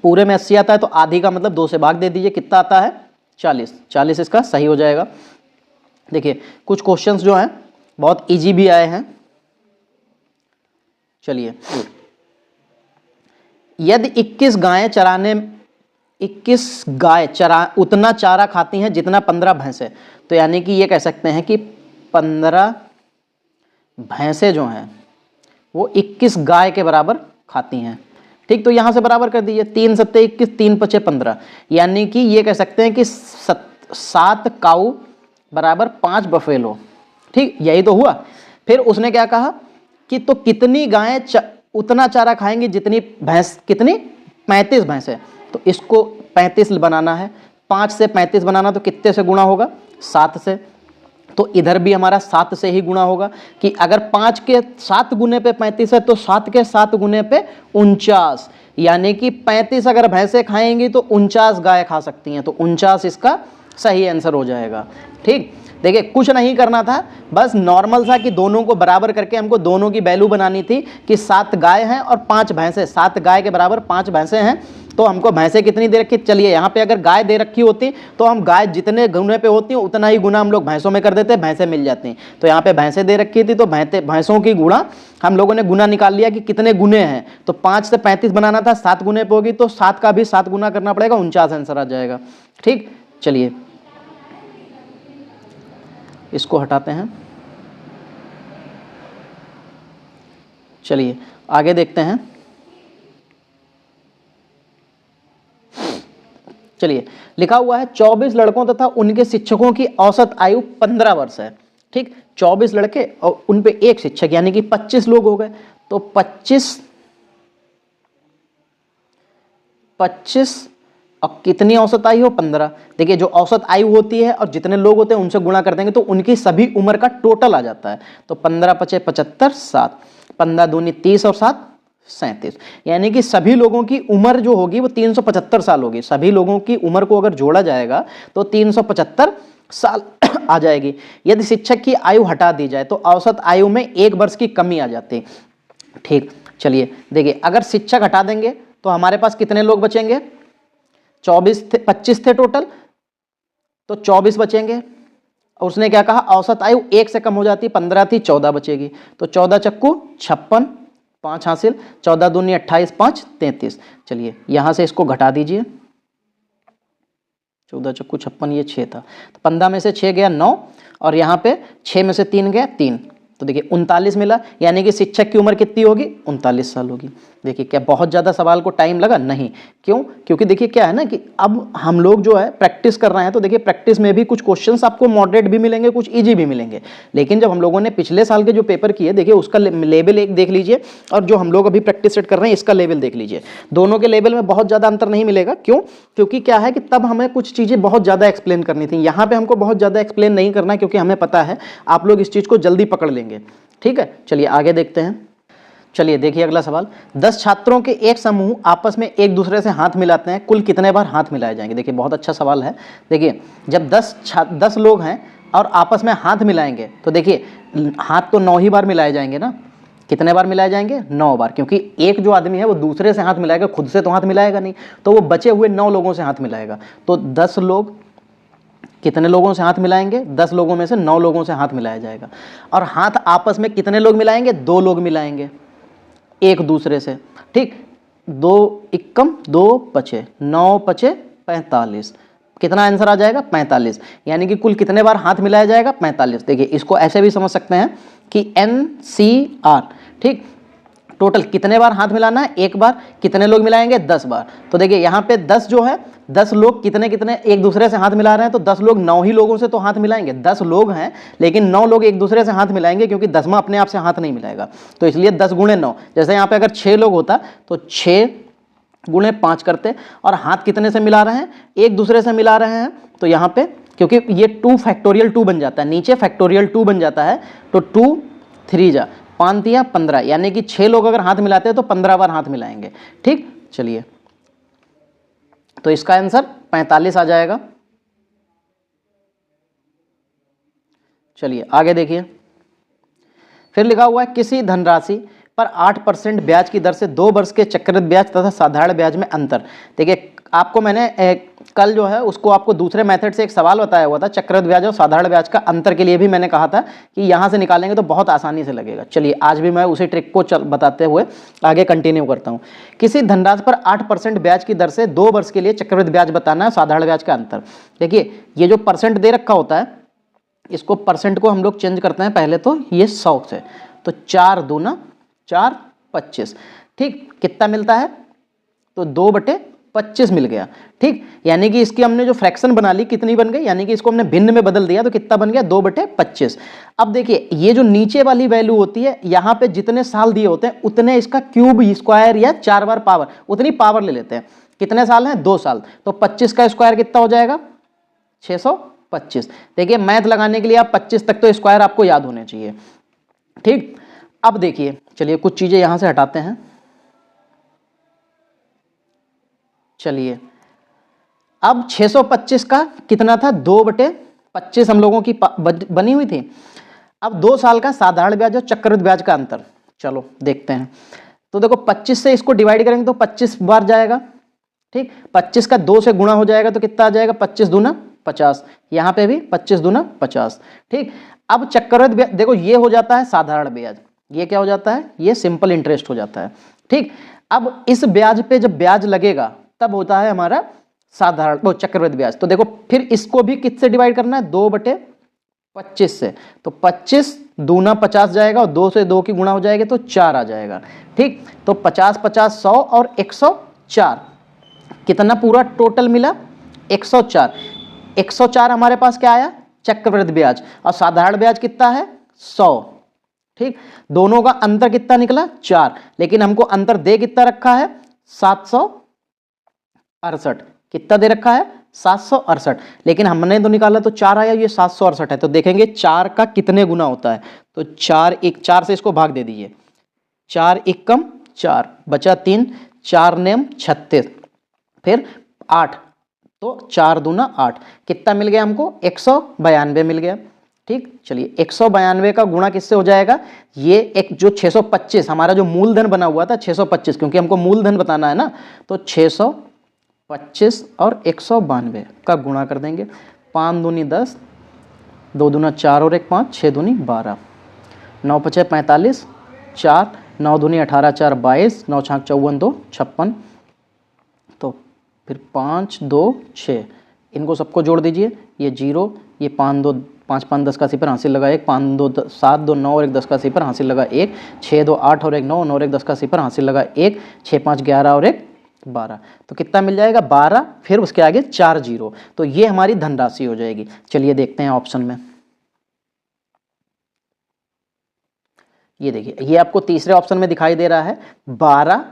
पूरे में 80 आता है तो आधी का मतलब 2 से भाग दे दीजिए, कितना आता है, 40। 40 इसका सही हो जाएगा। देखिए कुछ क्वेश्चंस जो हैं बहुत इजी भी आए हैं। चलिए, यदि 21 गायें चराने 21 गाय उतना चारा खाती हैं जितना 15 भैंसें। तो यानी कि ये कह सकते हैं कि 15 भैंसें जो हैं वो 21 गाय के बराबर खाती हैं। ठीक, तो यहाँ से बराबर कर दीजिए, 3 सत्ते 21, 3 पचे 15, यानी कि ये कह सकते हैं कि 7 काऊ बराबर 5 बफेलो। ठीक, यही तो हुआ। फिर उसने क्या कहा कि तो कितनी गायें उतना चारा खाएंगी जितनी भैंस, कितनी 35 भैंसें। तो इसको 35 बनाना है, 5 से 35 बनाना, तो कितने से गुणा होगा, 7 से। तो इधर भी हमारा 7 से ही गुणा होगा कि अगर 5 के 7 गुने पे 35 है तो 7 के 7 गुने पे 49, यानी कि 35 अगर भैंसें खाएंगी तो 49 गाय खा सकती हैं। तो 49 इसका सही आंसर हो जाएगा। ठीक, देखिए कुछ नहीं करना था, बस नॉर्मल सा कि दोनों को बराबर करके हमको दोनों की वैल्यू बनानी थी कि 7 गाय हैं और 5 भैंसें, 7 गाय के बराबर 5 भैंसें हैं। तो हमको भैंसें कितनी दे रखी, चलिए यहाँ पे अगर गाय दे रखी होती तो हम गाय जितने गुने पे होती हैं उतना ही गुना हम लोग भैंसों में कर देते, भैंसें मिल जाती। तो यहाँ पे भैंसें दे रखी थी तो भैंसों की गुणा हम लोगों ने गुना निकाल लिया कि कितने गुने हैं। तो 5 से 35 बनाना था, 7 गुने पे होगी तो 7 का भी 7 गुना करना पड़ेगा, 49 आंसर आ जाएगा। ठीक, चलिए इसको हटाते हैं। चलिए आगे देखते हैं। चलिए लिखा हुआ है 24 लड़कों तथा उनके शिक्षकों की औसत आयु 15 वर्ष है। ठीक, 24 लड़के और उन पे एक शिक्षक, यानी कि 25 लोग हो गए। तो 25 और कितनी औसत आयु हो, 15। देखिए जो औसत आयु होती है और जितने लोग होते हैं उनसे गुणा कर देंगे तो उनकी सभी उम्र का टोटल आ जाता है। तो 15 पचे 75, 7, 15 दूनी 30 और 7 37, यानी कि सभी लोगों की उम्र जो होगी वो 375 साल होगी। सभी लोगों की उम्र को अगर जोड़ा जाएगा तो 375 साल आ जाएगी। यदि शिक्षक की आयु हटा दी जाए तो औसत आयु में 1 वर्ष की कमी आ जाती। ठीक, चलिए देखिए अगर शिक्षक हटा देंगे तो हमारे पास कितने लोग बचेंगे, 24 थे, 25 थे टोटल, तो 24 बचेंगे। और उसने क्या कहा, औसत आयु 1 से कम हो जाती, 15 थी, 14 बचेगी। तो 14 चक्कू 56, 5 हासिल, 14 दूनी 28, 5 33। चलिए यहां से इसको घटा दीजिए, 14 चक्कू 56, ये 6 था, तो 15 में से 6 गया 9, और यहाँ पे 6 में से 3 गया 3, तो देखिए 39 मिला। यानी कि शिक्षक की उम्र कितनी होगी, 39 साल होगी। देखिए क्या बहुत ज़्यादा सवाल को टाइम लगा, नहीं, क्यों, क्योंकि देखिए क्या है ना कि अब हम लोग जो है प्रैक्टिस कर रहे हैं, तो देखिए प्रैक्टिस में भी कुछ क्वेश्चंस आपको मॉडरेट भी मिलेंगे, कुछ इजी भी मिलेंगे। लेकिन जब हम लोगों ने पिछले साल के जो पेपर किए, देखिए उसका लेवल एक देख लीजिए, और जो हम लोग अभी प्रैक्टिस सेट कर रहे हैं इसका लेवल देख लीजिए, दोनों के लेवल में बहुत ज़्यादा अंतर नहीं मिलेगा। क्यों, क्योंकि क्या है कि तब हमें कुछ चीज़ें बहुत ज़्यादा एक्सप्लेन करनी थी, यहाँ पे हमको बहुत ज़्यादा एक्सप्लेन नहीं करना है, क्योंकि हमें पता है आप लोग इस चीज़ को जल्दी पकड़ लेंगे। ठीक है, चलिए आगे देखते हैं। चलिए देखिए अगला सवाल, 10 छात्रों के एक समूह आपस में एक दूसरे से हाथ मिलाते हैं, कुल कितने बार हाथ मिलाए जाएंगे। देखिए बहुत अच्छा सवाल है। देखिए जब 10 लोग हैं और आपस में हाथ मिलाएंगे, तो देखिए हाथ तो 9 ही बार मिलाए जाएंगे ना। कितने बार मिलाए जाएंगे, 9 बार, क्योंकि एक जो आदमी है वो दूसरे से हाथ मिलाएगा, खुद से तो हाथ मिलाएगा नहीं, तो वो बचे हुए 9 लोगों से हाथ मिलाएगा। तो 10 लोग कितने लोगों से हाथ मिलाएंगे, 10 लोगों में से 9 लोगों से हाथ मिलाया जाएगा। और हाथ आपस में कितने लोग मिलाएंगे, 2 लोग मिलाएंगे एक दूसरे से। ठीक, 2 इक्कम 2 पचे 9 पचे 45, कितना आंसर आ जाएगा, 45। यानी कि कुल कितने बार हाथ मिलाया जाएगा, 45। देखिए इसको ऐसे भी समझ सकते हैं कि NCR, ठीक, टोटल कितने बार हाथ मिलाना है, 1 बार, कितने लोग मिलाएंगे, 10 बार। तो देखिए यहाँ पे 10 जो है, 10 लोग कितने कितने एक दूसरे से हाथ मिला रहे हैं, तो 10 लोग 9 ही लोगों से तो हाथ मिलाएंगे। 10 लोग हैं लेकिन 9 लोग एक दूसरे से हाथ मिलाएंगे, क्योंकि 10वां अपने आप से हाथ नहीं मिलाएगा, तो इसलिए 10 गुणे 9। जैसे यहाँ पे अगर 6 लोग होता तो 6 गुणे 5 करते, और हाथ कितने से मिला रहे हैं, एक दूसरे से मिला रहे हैं। तो यहाँ पे क्योंकि ये 2 फैक्टोरियल 2 बन जाता है, नीचे फैक्टोरियल 2 बन जाता है, तो 2 3 जा 5 दिया 15, यानी कि 6 लोग अगर हाथ मिलाते हैं तो 15 बार हाथ मिलाएंगे। ठीक, चलिए तो इसका आंसर 45 आ जाएगा। चलिए आगे देखिए, फिर लिखा हुआ है किसी धनराशि पर 8% ब्याज की दर से 2 वर्ष के चक्रवृद्धि ब्याज तथा साधारण ब्याज में अंतर। देखिए आपको मैंने कल जो है उसको आपको दूसरे मेथड से एक सवाल बताया हुआ था, चक्रवृद्धि ब्याज और साधारण ब्याज का अंतर के लिए भी मैंने कहा था कि यहाँ से निकालेंगे तो बहुत आसानी से लगेगा। चलिए आज भी मैं उसी ट्रिक को बताते हुए आगे कंटिन्यू करता हूँ। किसी धनराशि पर 8% ब्याज की दर से 2 वर्ष के लिए चक्रवृद्धि ब्याज बताना है, साधारण ब्याज का अंतर। देखिए ये जो परसेंट दे रखा होता है, इसको परसेंट को हम लोग चेंज करते हैं पहले तो ये 100 से, तो 4 दूना 4 25, ठीक, कितना मिलता है तो 2/25 मिल गया, ठीक। यानी कि इसकी हमने जो फ्रैक्शन बना ली कितनी बन गई, यानी कि इसको हमने भिन्न में बदल दिया तो कितना बन गया 2/25। अब देखिए ये जो नीचे वाली वैल्यू होती है, यहाँ पे जितने साल दिए होते हैं उतने इसका क्यूब स्क्वायर या 4 बार पावर, उतनी पावर ले लेते हैं। कितने साल हैं 2 साल, तो 25 का स्क्वायर कितना हो जाएगा 625। देखिए मैथ लगाने के लिए आप 25 तक तो स्क्वायर आपको याद होने चाहिए, ठीक। अब देखिए चलिए कुछ चीजें यहां से हटाते हैं। चलिए अब 625 का कितना था 2/25 हम लोगों की बनी हुई थी। अब 2 साल का साधारण ब्याज और चक्रवृद्धि ब्याज का अंतर, चलो देखते हैं। तो देखो 25 से इसको डिवाइड करेंगे तो 25 बार जाएगा, ठीक। 25 का 2 से गुणा हो जाएगा तो कितना आ जाएगा 25 दूना 50, यहाँ पे भी 25 दूना 50, ठीक। अब चक्रवृद्धि ब्याज देखो ये हो जाता है साधारण ब्याज, ये क्या हो जाता है ये सिंपल इंटरेस्ट हो जाता है, ठीक। अब इस ब्याज पे जब ब्याज लगेगा तब होता है हमारा साधारण वो चक्रवृद्धि ब्याज। तो देखो फिर इसको भी किससे डिवाइड करना है 2/25 से, तो 25 दूना 50 जाएगा और 2 से 2 की गुणा हो जाएगी तो 4 आ जाएगा, ठीक। तो 50 50 100 और 104, कितना पूरा टोटल मिला 104। 104 हमारे पास क्या आया चक्रवृद्धि ब्याज, और साधारण ब्याज कितना है 100, ठीक। दोनों का अंतर कितना निकला 4, लेकिन हमको अंतर दे कितना रखा है 768, कितना दे रखा है 768, लेकिन हमने तो निकाला तो 4 आया, ये 768 है। तो देखेंगे 4 का कितने गुना होता है, तो 4 से इसको भाग दे दीजिए, 4 एकम 4 बचा 3, 4 नेम 36, फिर 8, तो 4 दूना 8, कितना मिल गया हमको 192 मिल गया, ठीक। चलिए 192 का गुणा किससे हो जाएगा, ये एक जो 625 हमारा जो मूलधन बना हुआ था 625, क्योंकि हमको मूलधन बताना है ना, तो 625 और 192 का गुणा कर देंगे, 5 दूनी 10, 2 दूना 4 और 1 5, 6 दूनी 12, 9 पचे 45, 4 9 दूनी 18, 4 22, 9 छाक 54, 2 56, तो फिर 5 2 6, इनको सबको जोड़ दीजिए, ये 0, ये 5 2 5 5 10 का सिफर हासिल लगा 1, 5 2 7 2 9 और 1 10 का सिफर हासिल लगा 1, 6 2 8 और 1 9 9 और 1 10 का सिफर हासिल लगा 1, 6 5 11 और 1 12, तो कितना मिल जाएगा 12, फिर उसके आगे 4 0, तो ये हमारी धनराशि हो जाएगी। चलिए देखते हैं ऑप्शन में, ये देखिए ये आपको तीसरे ऑप्शन में दिखाई दे रहा है 12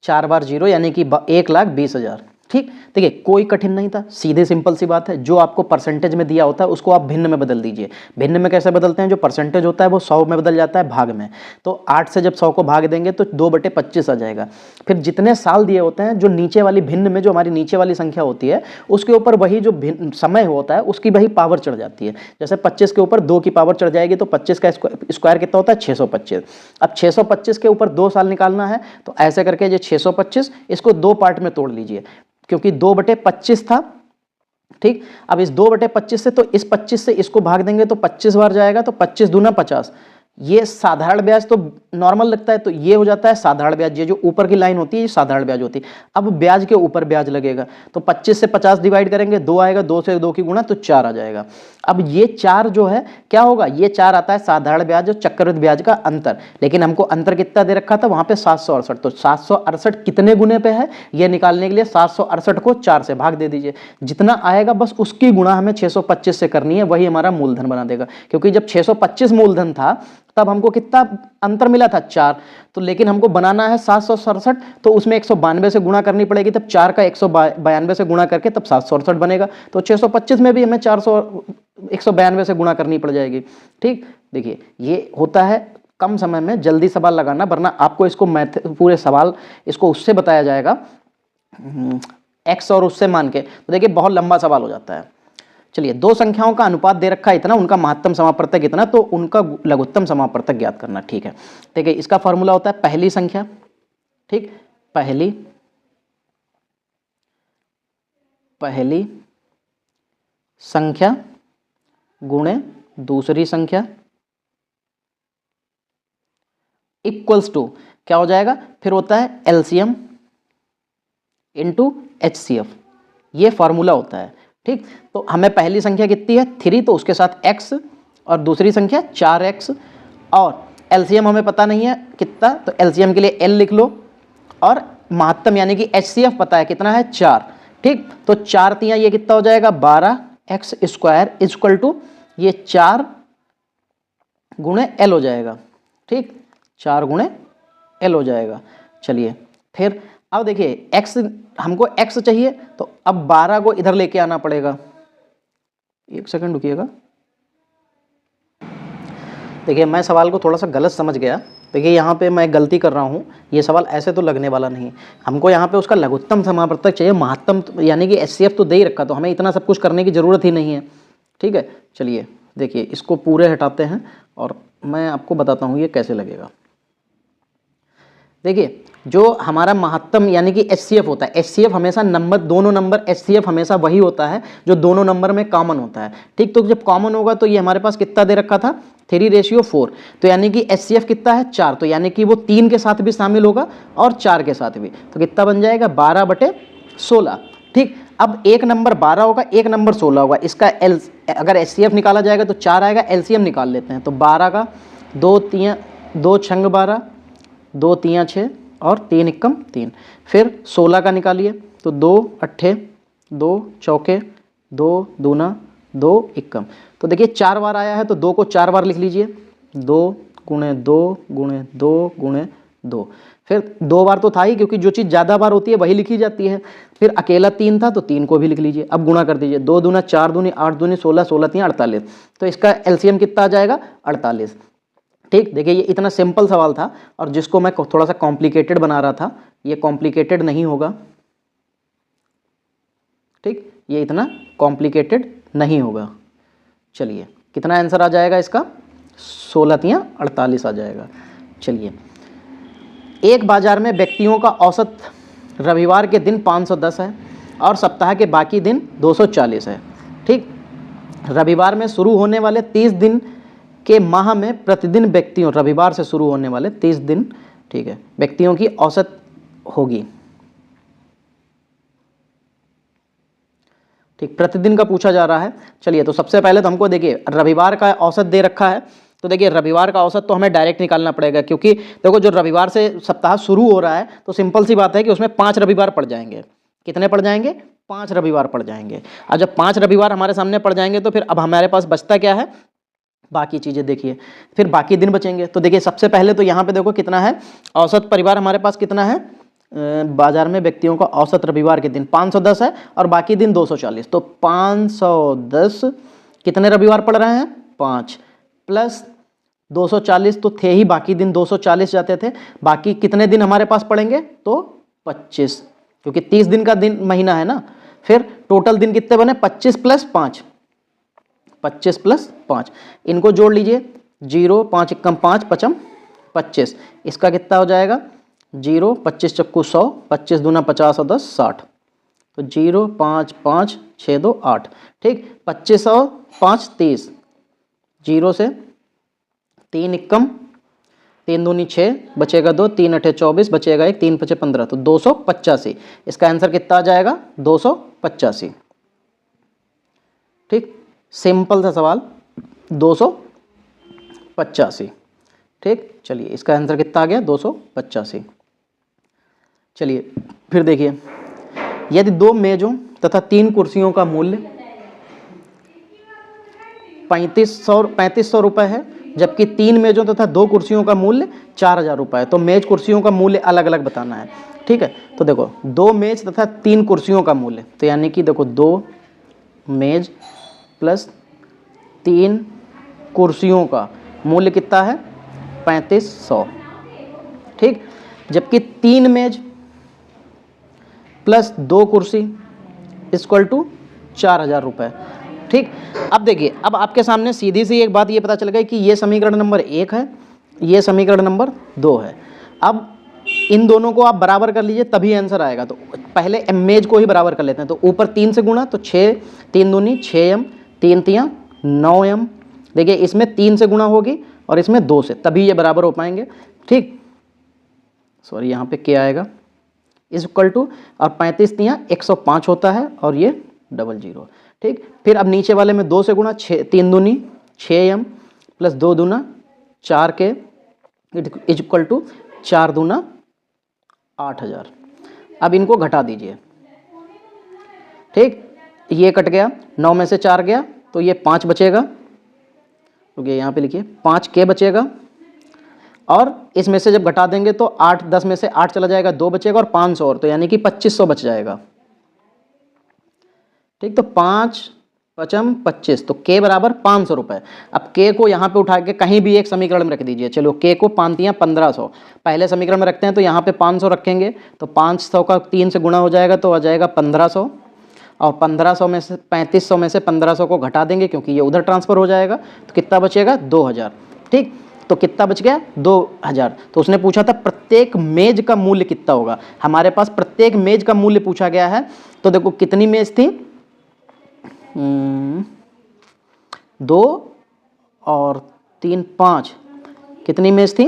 4 बार 0 यानी कि 1,20,000, ठीक। देखिए कोई कठिन नहीं था, सीधे सिंपल सी बात है, जो आपको परसेंटेज में दिया होता है उसको आप भिन्न में बदल दीजिए। भिन्न में कैसे बदलते हैं, जो परसेंटेज होता है वो 100 में बदल जाता है भाग में, तो 8 से जब 100 को भाग देंगे तो 2/25 आ जाएगा। फिर जितने साल दिए होते हैं, जो नीचे वाली भिन्न में जो हमारी नीचे वाली संख्या होती है उसके ऊपर वही जो समय होता है उसकी वही पावर चढ़ जाती है। जैसे 25 के ऊपर 2 की पावर चढ़ जाएगी तो 25 का स्क्वायर कितना होता है 625। अब 625 के ऊपर 2 साल निकालना है, तो ऐसे करके ये 625 इसको 2 पार्ट में तोड़ लीजिए, क्योंकि 2/25 था, ठीक। अब इस 2/25 से, तो इस 25 से इसको भाग देंगे तो 25 बार जाएगा, तो 25 दूना 50, ये साधारण ब्याज तो नॉर्मल लगता है, तो ये हो जाता है साधारण ब्याज, ये जो ऊपर की लाइन होती है ये साधारण ब्याज होती है। अब ब्याज के ऊपर ब्याज लगेगा, तो 25 से 50 डिवाइड करेंगे, 2 आएगा, 2 से 2 की गुणा तो 4 आ जाएगा। अब ये 4 जो है क्या होगा, ये 4 आता है साधारण ब्याज और चक्रवृद्धि ब्याज का अंतर, लेकिन हमको अंतर कितना दे रखा था वहां पे 768, तो 768 कितने गुने पे है ये निकालने के लिए 768 को 4 से भाग दे दीजिए, जितना आएगा बस उसकी गुणा हमें 625 से करनी है, वही हमारा मूलधन बना देगा। क्योंकि जब 625 मूलधन था तब हमको कितना अंतर मिला था 4, तो लेकिन हमको बनाना है 767, तो उसमें 192 से गुणा करनी पड़ेगी, तब 4 का 192 से गुणा करके तब 768 बनेगा, तो 625 में भी हमें 192 से गुणा करनी पड़ जाएगी, ठीक। देखिए ये होता है कम समय में जल्दी सवाल लगाना, वरना आपको इसको पूरे सवाल इसको उससे बताया जाएगा x और उससे मान के, तो देखिए बहुत लंबा सवाल हो जाता है। चलिए 2 संख्याओं का अनुपात दे रखा है इतना, उनका महत्तम समापवर्तक इतना, तो उनका लघुत्तम समापवर्तक ज्ञात करना, ठीक है। देखिए इसका फॉर्मूला होता है पहली संख्या, ठीक, पहली पहली संख्या गुणे दूसरी संख्या इक्वल्स टू क्या हो जाएगा, फिर होता है एलसीएम इंटू एचसीएफ, ये फॉर्मूला होता है। ठीक, तो हमें पहली संख्या कितनी है 3, तो उसके साथ x और दूसरी संख्या 4x, और एलसीएम हमें पता नहीं है कितना, तो एलसीएम के लिए l लिख लो, और महत्तम यानी कि एचसीएफ पता है कितना है 4। ठीक, तो 4 तियां ये कितना हो जाएगा 12x स्क्वायर इक्वल टू ये 4 गुणे l हो जाएगा। ठीक, 4 गुणे l हो जाएगा। चलिए फिर अब देखिए x, हमको x चाहिए, तो अब 12 को इधर लेके आना पड़ेगा। एक सेकंड रुकिएगा, देखिए मैं सवाल को थोड़ा सा गलत समझ गया। देखिए यहाँ पे मैं गलती कर रहा हूँ, ये सवाल ऐसे तो लगने वाला नहीं। हमको यहाँ पे उसका लघुत्तम समावर्तक चाहिए, महत्तम यानी कि एचसीएफ तो दे ही रखा, तो हमें इतना सब कुछ करने की ज़रूरत ही नहीं है। ठीक है, चलिए देखिए इसको पूरे हटाते हैं और मैं आपको बताता हूँ ये कैसे लगेगा। देखिए जो हमारा महत्तम यानी कि एचसीएफ होता है, एचसीएफ हमेशा नंबर, दोनों नंबर एचसीएफ हमेशा वही होता है जो दोनों नंबर में कॉमन होता है। ठीक, तो जब कॉमन होगा तो ये हमारे पास कितना दे रखा था 3:4, तो यानी कि एचसीएफ कितना है 4, तो यानी कि वो 3 के साथ भी शामिल होगा और 4 के साथ भी, तो कितना बन जाएगा 12/16। ठीक, अब एक नंबर 12 होगा, एक नंबर 16 होगा, इसका अगर एचसीएफ निकाला जाएगा तो 4 आएगा, एलसीएम निकाल लेते हैं। तो 12 का 2 छंग 12, 2 तियां 6 और 3 इक्कम 3, फिर 16 का निकालिए तो 2 अट्ठे 2 चौके 2 दूना 2 इक्कम, तो देखिए 4 बार आया है तो 2 को 4 बार लिख लीजिए, 2 गुणे 2 गुणे 2 गुणे 2, फिर 2 बार तो था ही, क्योंकि जो चीज़ ज़्यादा बार होती है वही लिखी जाती है। फिर अकेला 3 था तो 3 को भी लिख लीजिए। अब गुणा कर दीजिए, 2 दूना 4 दूनी 8 दूनी 16, 16 3 48, तो इसका एलसीएम कितना आ जाएगा 48। ठीक, देखिए ये इतना सिंपल सवाल था, और जिसको मैं थोड़ा सा कॉम्प्लिकेटेड बना रहा था, ये कॉम्प्लिकेटेड नहीं होगा। ठीक, ये इतना कॉम्प्लिकेटेड नहीं होगा। चलिए कितना आंसर आ जाएगा इसका 16 तियां 48 आ जाएगा। चलिए, एक बाजार में व्यक्तियों का औसत रविवार के दिन 510 है और सप्ताह के बाकी दिन 240 है। ठीक, रविवार में शुरू होने वाले 30 दिन के माह में प्रतिदिन व्यक्तियों, रविवार से शुरू होने वाले 30 दिन, ठीक है, व्यक्तियों की औसत होगी। ठीक, प्रतिदिन का पूछा जा रहा है। चलिए तो सबसे पहले तो हमको देखिए रविवार का औसत दे रखा है, तो देखिए रविवार का औसत तो हमें डायरेक्ट निकालना पड़ेगा, क्योंकि देखो जो रविवार से सप्ताह शुरू हो रहा है तो सिंपल सी बात है कि उसमें 5 रविवार पड़ जाएंगे। कितने पड़ जाएंगे 5 रविवार पड़ जाएंगे। और जब 5 रविवार हमारे सामने पड़ जाएंगे तो फिर अब हमारे पास बचता क्या है, बाकी चीज़ें देखिए, फिर बाकी दिन बचेंगे। तो देखिए सबसे पहले तो यहाँ पे देखो कितना है, औसत परिवार हमारे पास कितना है, बाजार में व्यक्तियों का औसत रविवार के दिन 510 है और बाकी दिन 240, तो 510 कितने रविवार पड़ रहे हैं 5 प्लस 240 तो थे ही, बाकी दिन 240 जाते थे, बाकी कितने दिन हमारे पास पड़ेंगे तो 25, क्योंकि 30 दिन का दिन महीना है ना। फिर टोटल दिन कितने बने 25 प्लस 5, 25 प्लस 5, इनको जोड़ लीजिए, 0 5 इक्कम 5 पचम 25, इसका कितना हो जाएगा 0 25 चक्कू 100, 25 दूना 50 और 10 60, तो 0 5 5 6 2 8। ठीक, 25 और 5 30, 0 से 3 इक्कम 3 दूनी 6 बचेगा 2, 3 अठे 24 बचेगा 1, 3 पचे 15, तो 285। इसका आंसर कितना आ जाएगा 285। ठीक, सिंपल सा सवाल 285। ठीक, चलिए इसका आंसर कितना आ गया 285। चलिए फिर देखिए, यदि 2 मेजों तथा 3 कुर्सियों का मूल्य 3500 रुपये है, जबकि 3 मेजों तथा 2 कुर्सियों का मूल्य 4000 रुपये है, तो मेज कुर्सियों का मूल्य अलग अलग बताना है। ठीक है, तो देखो 2 मेज तथा 3 कुर्सियों का मूल्य, तो यानी कि देखो 2 मेज प्लस 3 कुर्सियों का मूल्य कितना है 3500। ठीक, जबकि 3 मेज प्लस 2 कुर्सी इक्वल टू 4000 रुपये। ठीक, अब देखिए, अब आपके सामने सीधी सी एक बात ये पता चल गई कि ये समीकरण नंबर 1 है, ये समीकरण नंबर 2 है। अब इन दोनों को आप बराबर कर लीजिए तभी आंसर आएगा। तो पहले मेज को ही बराबर कर लेते हैं। तो ऊपर 3 से गुणा, तो 6 3 दूनी 6m, 3 तियाँ 9m। देखिए इसमें 3 से गुणा होगी और इसमें 2 से, तभी ये बराबर हो पाएंगे। ठीक, सॉरी यहाँ पे क्या आएगा, इज इक्वल टू, और 35 तियाँ 105 होता है और ये 00। ठीक, फिर अब नीचे वाले में 2 से गुणा, 3 दूनी 6m प्लस 2 दूना 4k इज इक्वल टू 4 दूना 8000। अब इनको घटा दीजिए। ठीक, ये कट गया, 9 में से 4 गया तो ये 5 बचेगा, क्योंकि यहाँ पे लिखिए 5k बचेगा, और इसमें से जब घटा देंगे तो 8 10 में से 8 चला जाएगा, 2 बचेगा और 500 और, तो यानी कि 2500 बच जाएगा। ठीक, तो 5 पचम 25, तो k बराबर 500 रुपये। अब k को यहाँ पे उठा के कहीं भी एक समीकरण में रख दीजिए। चलो k को 5 तियाँ 1500 पहले समीकरण में रखते हैं, तो यहाँ पे 500 रखेंगे, तो 500 का 3 से गुणा हो जाएगा तो आ जाएगा 1500, और 1500 में से 3500 में से 1500 को घटा देंगे क्योंकि ये उधर ट्रांसफ़र हो जाएगा, तो कितना बचेगा 2000। ठीक, तो कितना बच गया 2000। तो उसने पूछा था प्रत्येक मेज का मूल्य कितना होगा, हमारे पास प्रत्येक मेज का मूल्य पूछा गया है। तो देखो कितनी मेज थी, 2 और 3 5, कितनी मेज थी।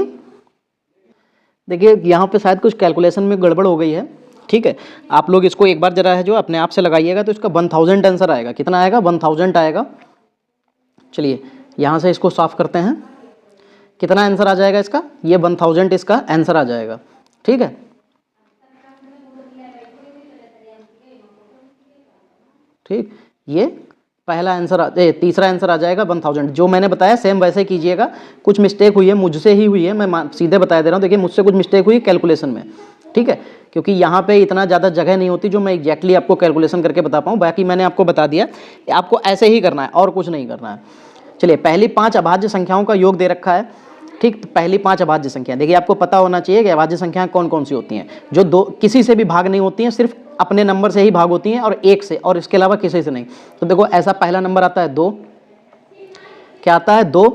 देखिए यहाँ पे शायद कुछ कैलकुलेशन में गड़बड़ हो गई है। ठीक है, आप लोग इसको एक बार जरा है जो अपने आप से लगाइएगा तो इसका 1000 आंसर आएगा। कितना आएगा 1000 आएगा। चलिए यहाँ से इसको साफ करते हैं, कितना आंसर आ जाएगा इसका, ये 1000 इसका आंसर आ जाएगा। ठीक है, ठीक, ये पहला आंसर तीसरा आंसर आ जाएगा 1000। जो मैंने बताया सेम वैसे कीजिएगा। कुछ मिस्टेक हुई है, मुझसे ही हुई है, मैं सीधे बता दे रहा हूँ। देखिए मुझसे कुछ मिस्टेक हुई कैलकुलेशन में। ठीक है, क्योंकि यहाँ पे इतना ज़्यादा जगह नहीं होती जो मैं एग्जैक्टली आपको कैलकुलेशन करके बता पाऊँ। बाकी मैंने आपको बता दिया, आपको ऐसे ही करना है और कुछ नहीं करना है। चलिए पहली 5 अभाज्य संख्याओं का योग दे रखा है। ठीक, तो पहली 5 अभाज्य संख्या, देखिए आपको पता होना चाहिए कि अभाज्य संख्याएं कौन कौन सी होती हैं, जो दो किसी से भी भाग नहीं होती हैं, सिर्फ अपने नंबर से ही भाग होती हैं और एक से, और इसके अलावा किसी से नहीं। तो देखो ऐसा पहला नंबर आता है 2, क्या आता है 2,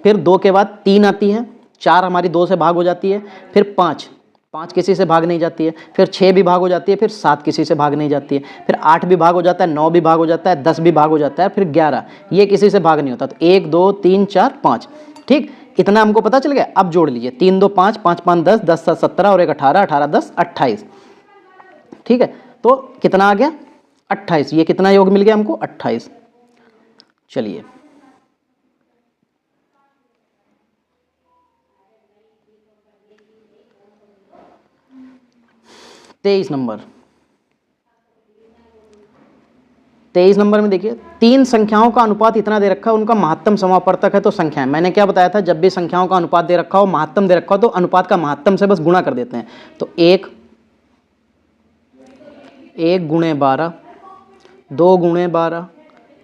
फिर 2 के बाद 3 आती है, 4 हमारी 2 से भाग हो जाती है, फिर 5 किसी से भाग नहीं जाती है, फिर 6 भी भाग हो जाती है, फिर 7 किसी से भाग नहीं जाती है, फिर 8 भी भाग हो जाता है, 9 भी भाग हो जाता है, 10 भी भाग हो जाता है, फिर 11 ये किसी से भाग नहीं होता। तो 1 2 3 4 5। ठीक, इतना हमको पता चल गया। अब जोड़ लीजिए 3 2 5, 5 5 10, 10 7 17 और 1 18, 18 10 28। ठीक है, तो कितना आ गया 28। ये कितना योग मिल गया हमको 28। चलिए तेईस नंबर में देखिए 3 संख्याओं का अनुपात इतना दे रखा है, उनका महत्तम समापवर्तक है। तो संख्याएं, मैंने क्या बताया था, जब भी संख्याओं का अनुपात दे रखा हो, महत्तम दे रखा हो, तो अनुपात का महत्तम से बस गुणा कर देते हैं। तो 1 गुणे 12, 2 गुणे 12,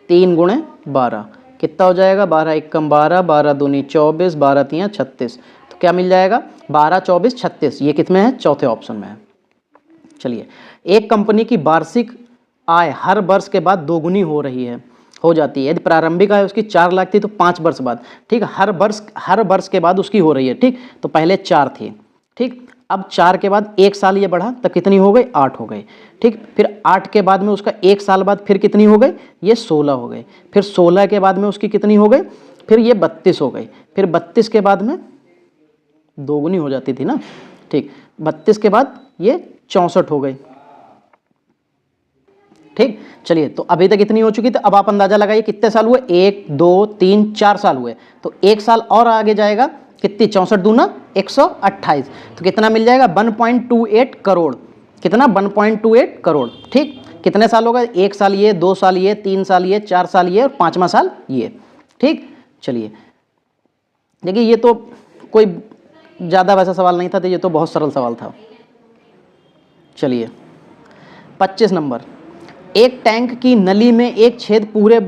3 गुणे 12, कितना हो जाएगा 12 1 कम 12, 12 दूनी 24, 12 तियाँ 36। तो क्या मिल जाएगा 12 24 36। ये कितने है, चौथे ऑप्शन में है। चलिए, एक कंपनी की वार्षिक आय हर वर्ष के बाद दोगुनी हो जाती है। यदि प्रारंभिक आय उसकी 4 लाख थी तो 5 वर्ष बाद, ठीक, हर वर्ष के बाद उसकी हो रही है। ठीक, तो पहले 4 थी। ठीक, अब 4 के बाद 1 साल ये बढ़ा तब कितनी हो गई 8 हो गई। ठीक, फिर 8 के बाद में उसका 1 साल बाद फिर कितनी हो गई, ये 16 हो गई। फिर 16 के बाद में उसकी कितनी हो गई, फिर ये 32 हो गई। फिर 32 के बाद में दोगुनी हो जाती थी ना। ठीक, 32 के बाद ये 64 हो गई। ठीक, चलिए तो अभी तक इतनी हो चुकी। तो अब आप अंदाजा लगाइए कितने साल हुए, 1 2 3 4 साल हुए। तो 1 साल और आगे जाएगा, कितनी 64 दूना 128। तो कितना मिल जाएगा 1.28 करोड़। कितना 1.28 करोड़। ठीक, कितने साल होगा, 1 साल ये, 2 साल ये, 3 साल ये, 4 साल ये और 5वां साल ये। ठीक, चलिए देखिए ये तो कोई ज़्यादा वैसा सवाल नहीं था, तो ये तो बहुत सरल सवाल था। चलिए 25 नंबर, एक टैंक की नली में एक छेद पूरे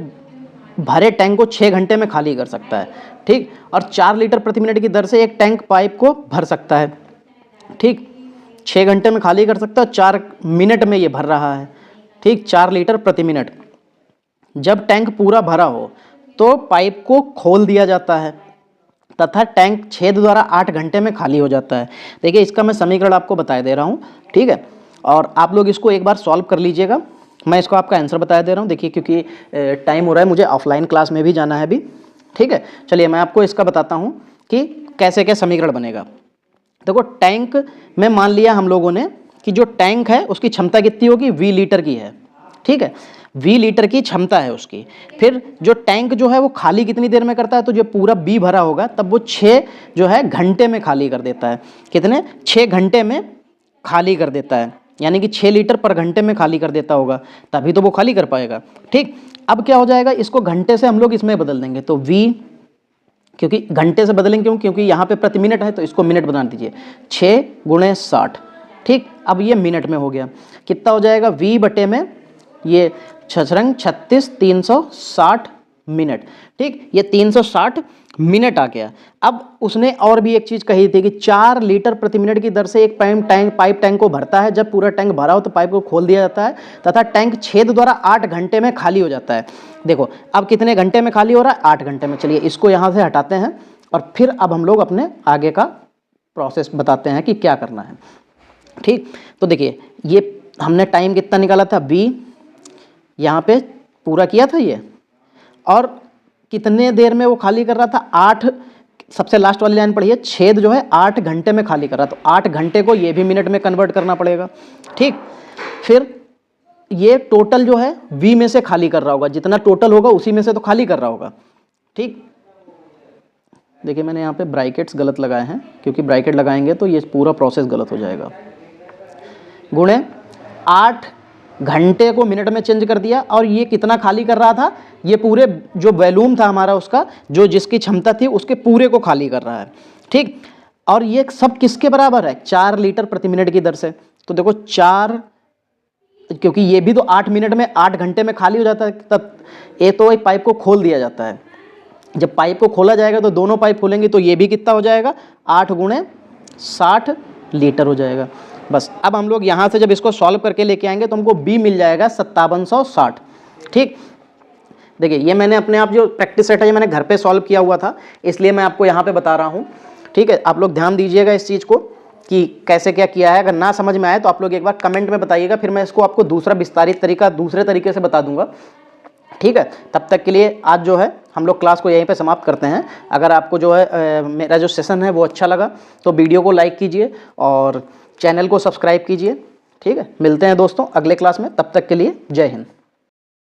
भरे टैंक को 6 घंटे में खाली कर सकता है। ठीक, और 4 लीटर प्रति मिनट की दर से एक टैंक पाइप को भर सकता है। ठीक, 6 घंटे में खाली कर सकता है, 4 मिनट में ये भर रहा है। ठीक, 4 लीटर प्रति मिनट। जब टैंक पूरा भरा हो तो पाइप को खोल दिया जाता है तथा टैंक छेद द्वारा 8 घंटे में खाली हो जाता है। देखिए इसका मैं समीकरण आपको बता दे रहा हूँ। ठीक है, और आप लोग इसको एक बार सॉल्व कर लीजिएगा। मैं इसको आपका आंसर बता दे रहा हूँ, देखिए क्योंकि टाइम हो रहा है, मुझे ऑफलाइन क्लास में भी जाना है अभी, ठीक है। चलिए मैं आपको इसका बताता हूँ कि कैसे क्या समीकरण बनेगा। देखो टैंक में मान लिया हम लोगों ने कि जो टैंक है उसकी क्षमता कितनी होगी, V लीटर की है, ठीक है, V लीटर की क्षमता है उसकी। फिर जो टैंक जो है वो खाली कितनी देर में करता है, तो जो पूरा B भरा होगा तब वो 6 जो है घंटे में खाली कर देता है। कितने, 6 घंटे में खाली कर देता है, यानी कि 6 लीटर पर घंटे में खाली कर देता होगा, तभी तो वो खाली कर पाएगा, ठीक। अब क्या हो जाएगा, इसको घंटे से हम लोग इसमें बदल देंगे, तो V, क्योंकि घंटे से बदलेंगे क्यों, क्योंकि यहाँ पे प्रति मिनट है तो इसको मिनट बना दीजिए, 6 × 60, ठीक। अब ये मिनट में हो गया, कितना हो जाएगा, V बटे में ये 36 360 मिनट, ठीक, ये 360 मिनट आ गया। अब उसने और भी एक चीज़ कही थी कि 4 लीटर प्रति मिनट की दर से एक पाइप टैंक को भरता है। जब पूरा टैंक भरा हो तो पाइप को खोल दिया जाता है तथा टैंक छेद द्वारा 8 घंटे में खाली हो जाता है। देखो अब कितने घंटे में खाली हो रहा है, 8 घंटे में। चलिए इसको यहाँ से हटाते हैं और फिर अब हम लोग अपने आगे का प्रोसेस बताते हैं कि क्या करना है, ठीक। तो देखिए ये हमने टाइम कितना निकाला था, B यहाँ पे पूरा किया था ये, और कितने देर में वो खाली कर रहा था, 8, सबसे लास्ट वाली लाइन पढ़िए, छेद जो है 8 घंटे में खाली कर रहा, तो 8 घंटे को ये भी मिनट में कन्वर्ट करना पड़ेगा, ठीक। फिर ये टोटल जो है V में से खाली कर रहा होगा, जितना टोटल होगा उसी में से तो खाली कर रहा होगा, ठीक। देखिए मैंने यहाँ पे ब्रैकेट्स गलत लगाए हैं, क्योंकि ब्रैकेट लगाएंगे तो ये पूरा प्रोसेस गलत हो जाएगा। गुणे 8 घंटे को मिनट में चेंज कर दिया, और ये कितना खाली कर रहा था, ये पूरे जो वॉल्यूम था हमारा उसका, जो जिसकी क्षमता थी उसके पूरे को खाली कर रहा है, ठीक। और ये सब किसके बराबर है, 4 लीटर प्रति मिनट की दर से। तो देखो 4, क्योंकि ये भी तो 8 मिनट में 8 घंटे में खाली हो जाता है, तब ये तो एक पाइप को खोल दिया जाता है। जब पाइप को खोला जाएगा तो दोनों पाइप खोलेंगे तो ये भी कितना हो जाएगा, 8 × 60 लीटर हो जाएगा। बस अब हम लोग यहाँ से जब इसको सॉल्व करके लेके आएंगे तो हमको B मिल जाएगा 5760, ठीक। देखिए ये मैंने अपने आप जो प्रैक्टिस सेट है ये मैंने घर पे सॉल्व किया हुआ था, इसलिए मैं आपको यहाँ पे बता रहा हूँ, ठीक है। आप लोग ध्यान दीजिएगा इस चीज़ को कि कैसे क्या किया है। अगर ना समझ में आए तो आप लोग एक बार कमेंट में बताइएगा, फिर मैं इसको आपको दूसरा विस्तारित तरीका दूसरे तरीके से बता दूंगा, ठीक है। तब तक के लिए आज जो है हम लोग क्लास को यहीं पे समाप्त करते हैं। अगर आपको जो है मेरा जो सेशन है वो अच्छा लगा तो वीडियो को लाइक कीजिए और चैनल को सब्सक्राइब कीजिए, ठीक है। मिलते हैं दोस्तों अगले क्लास में, तब तक के लिए जय हिंद।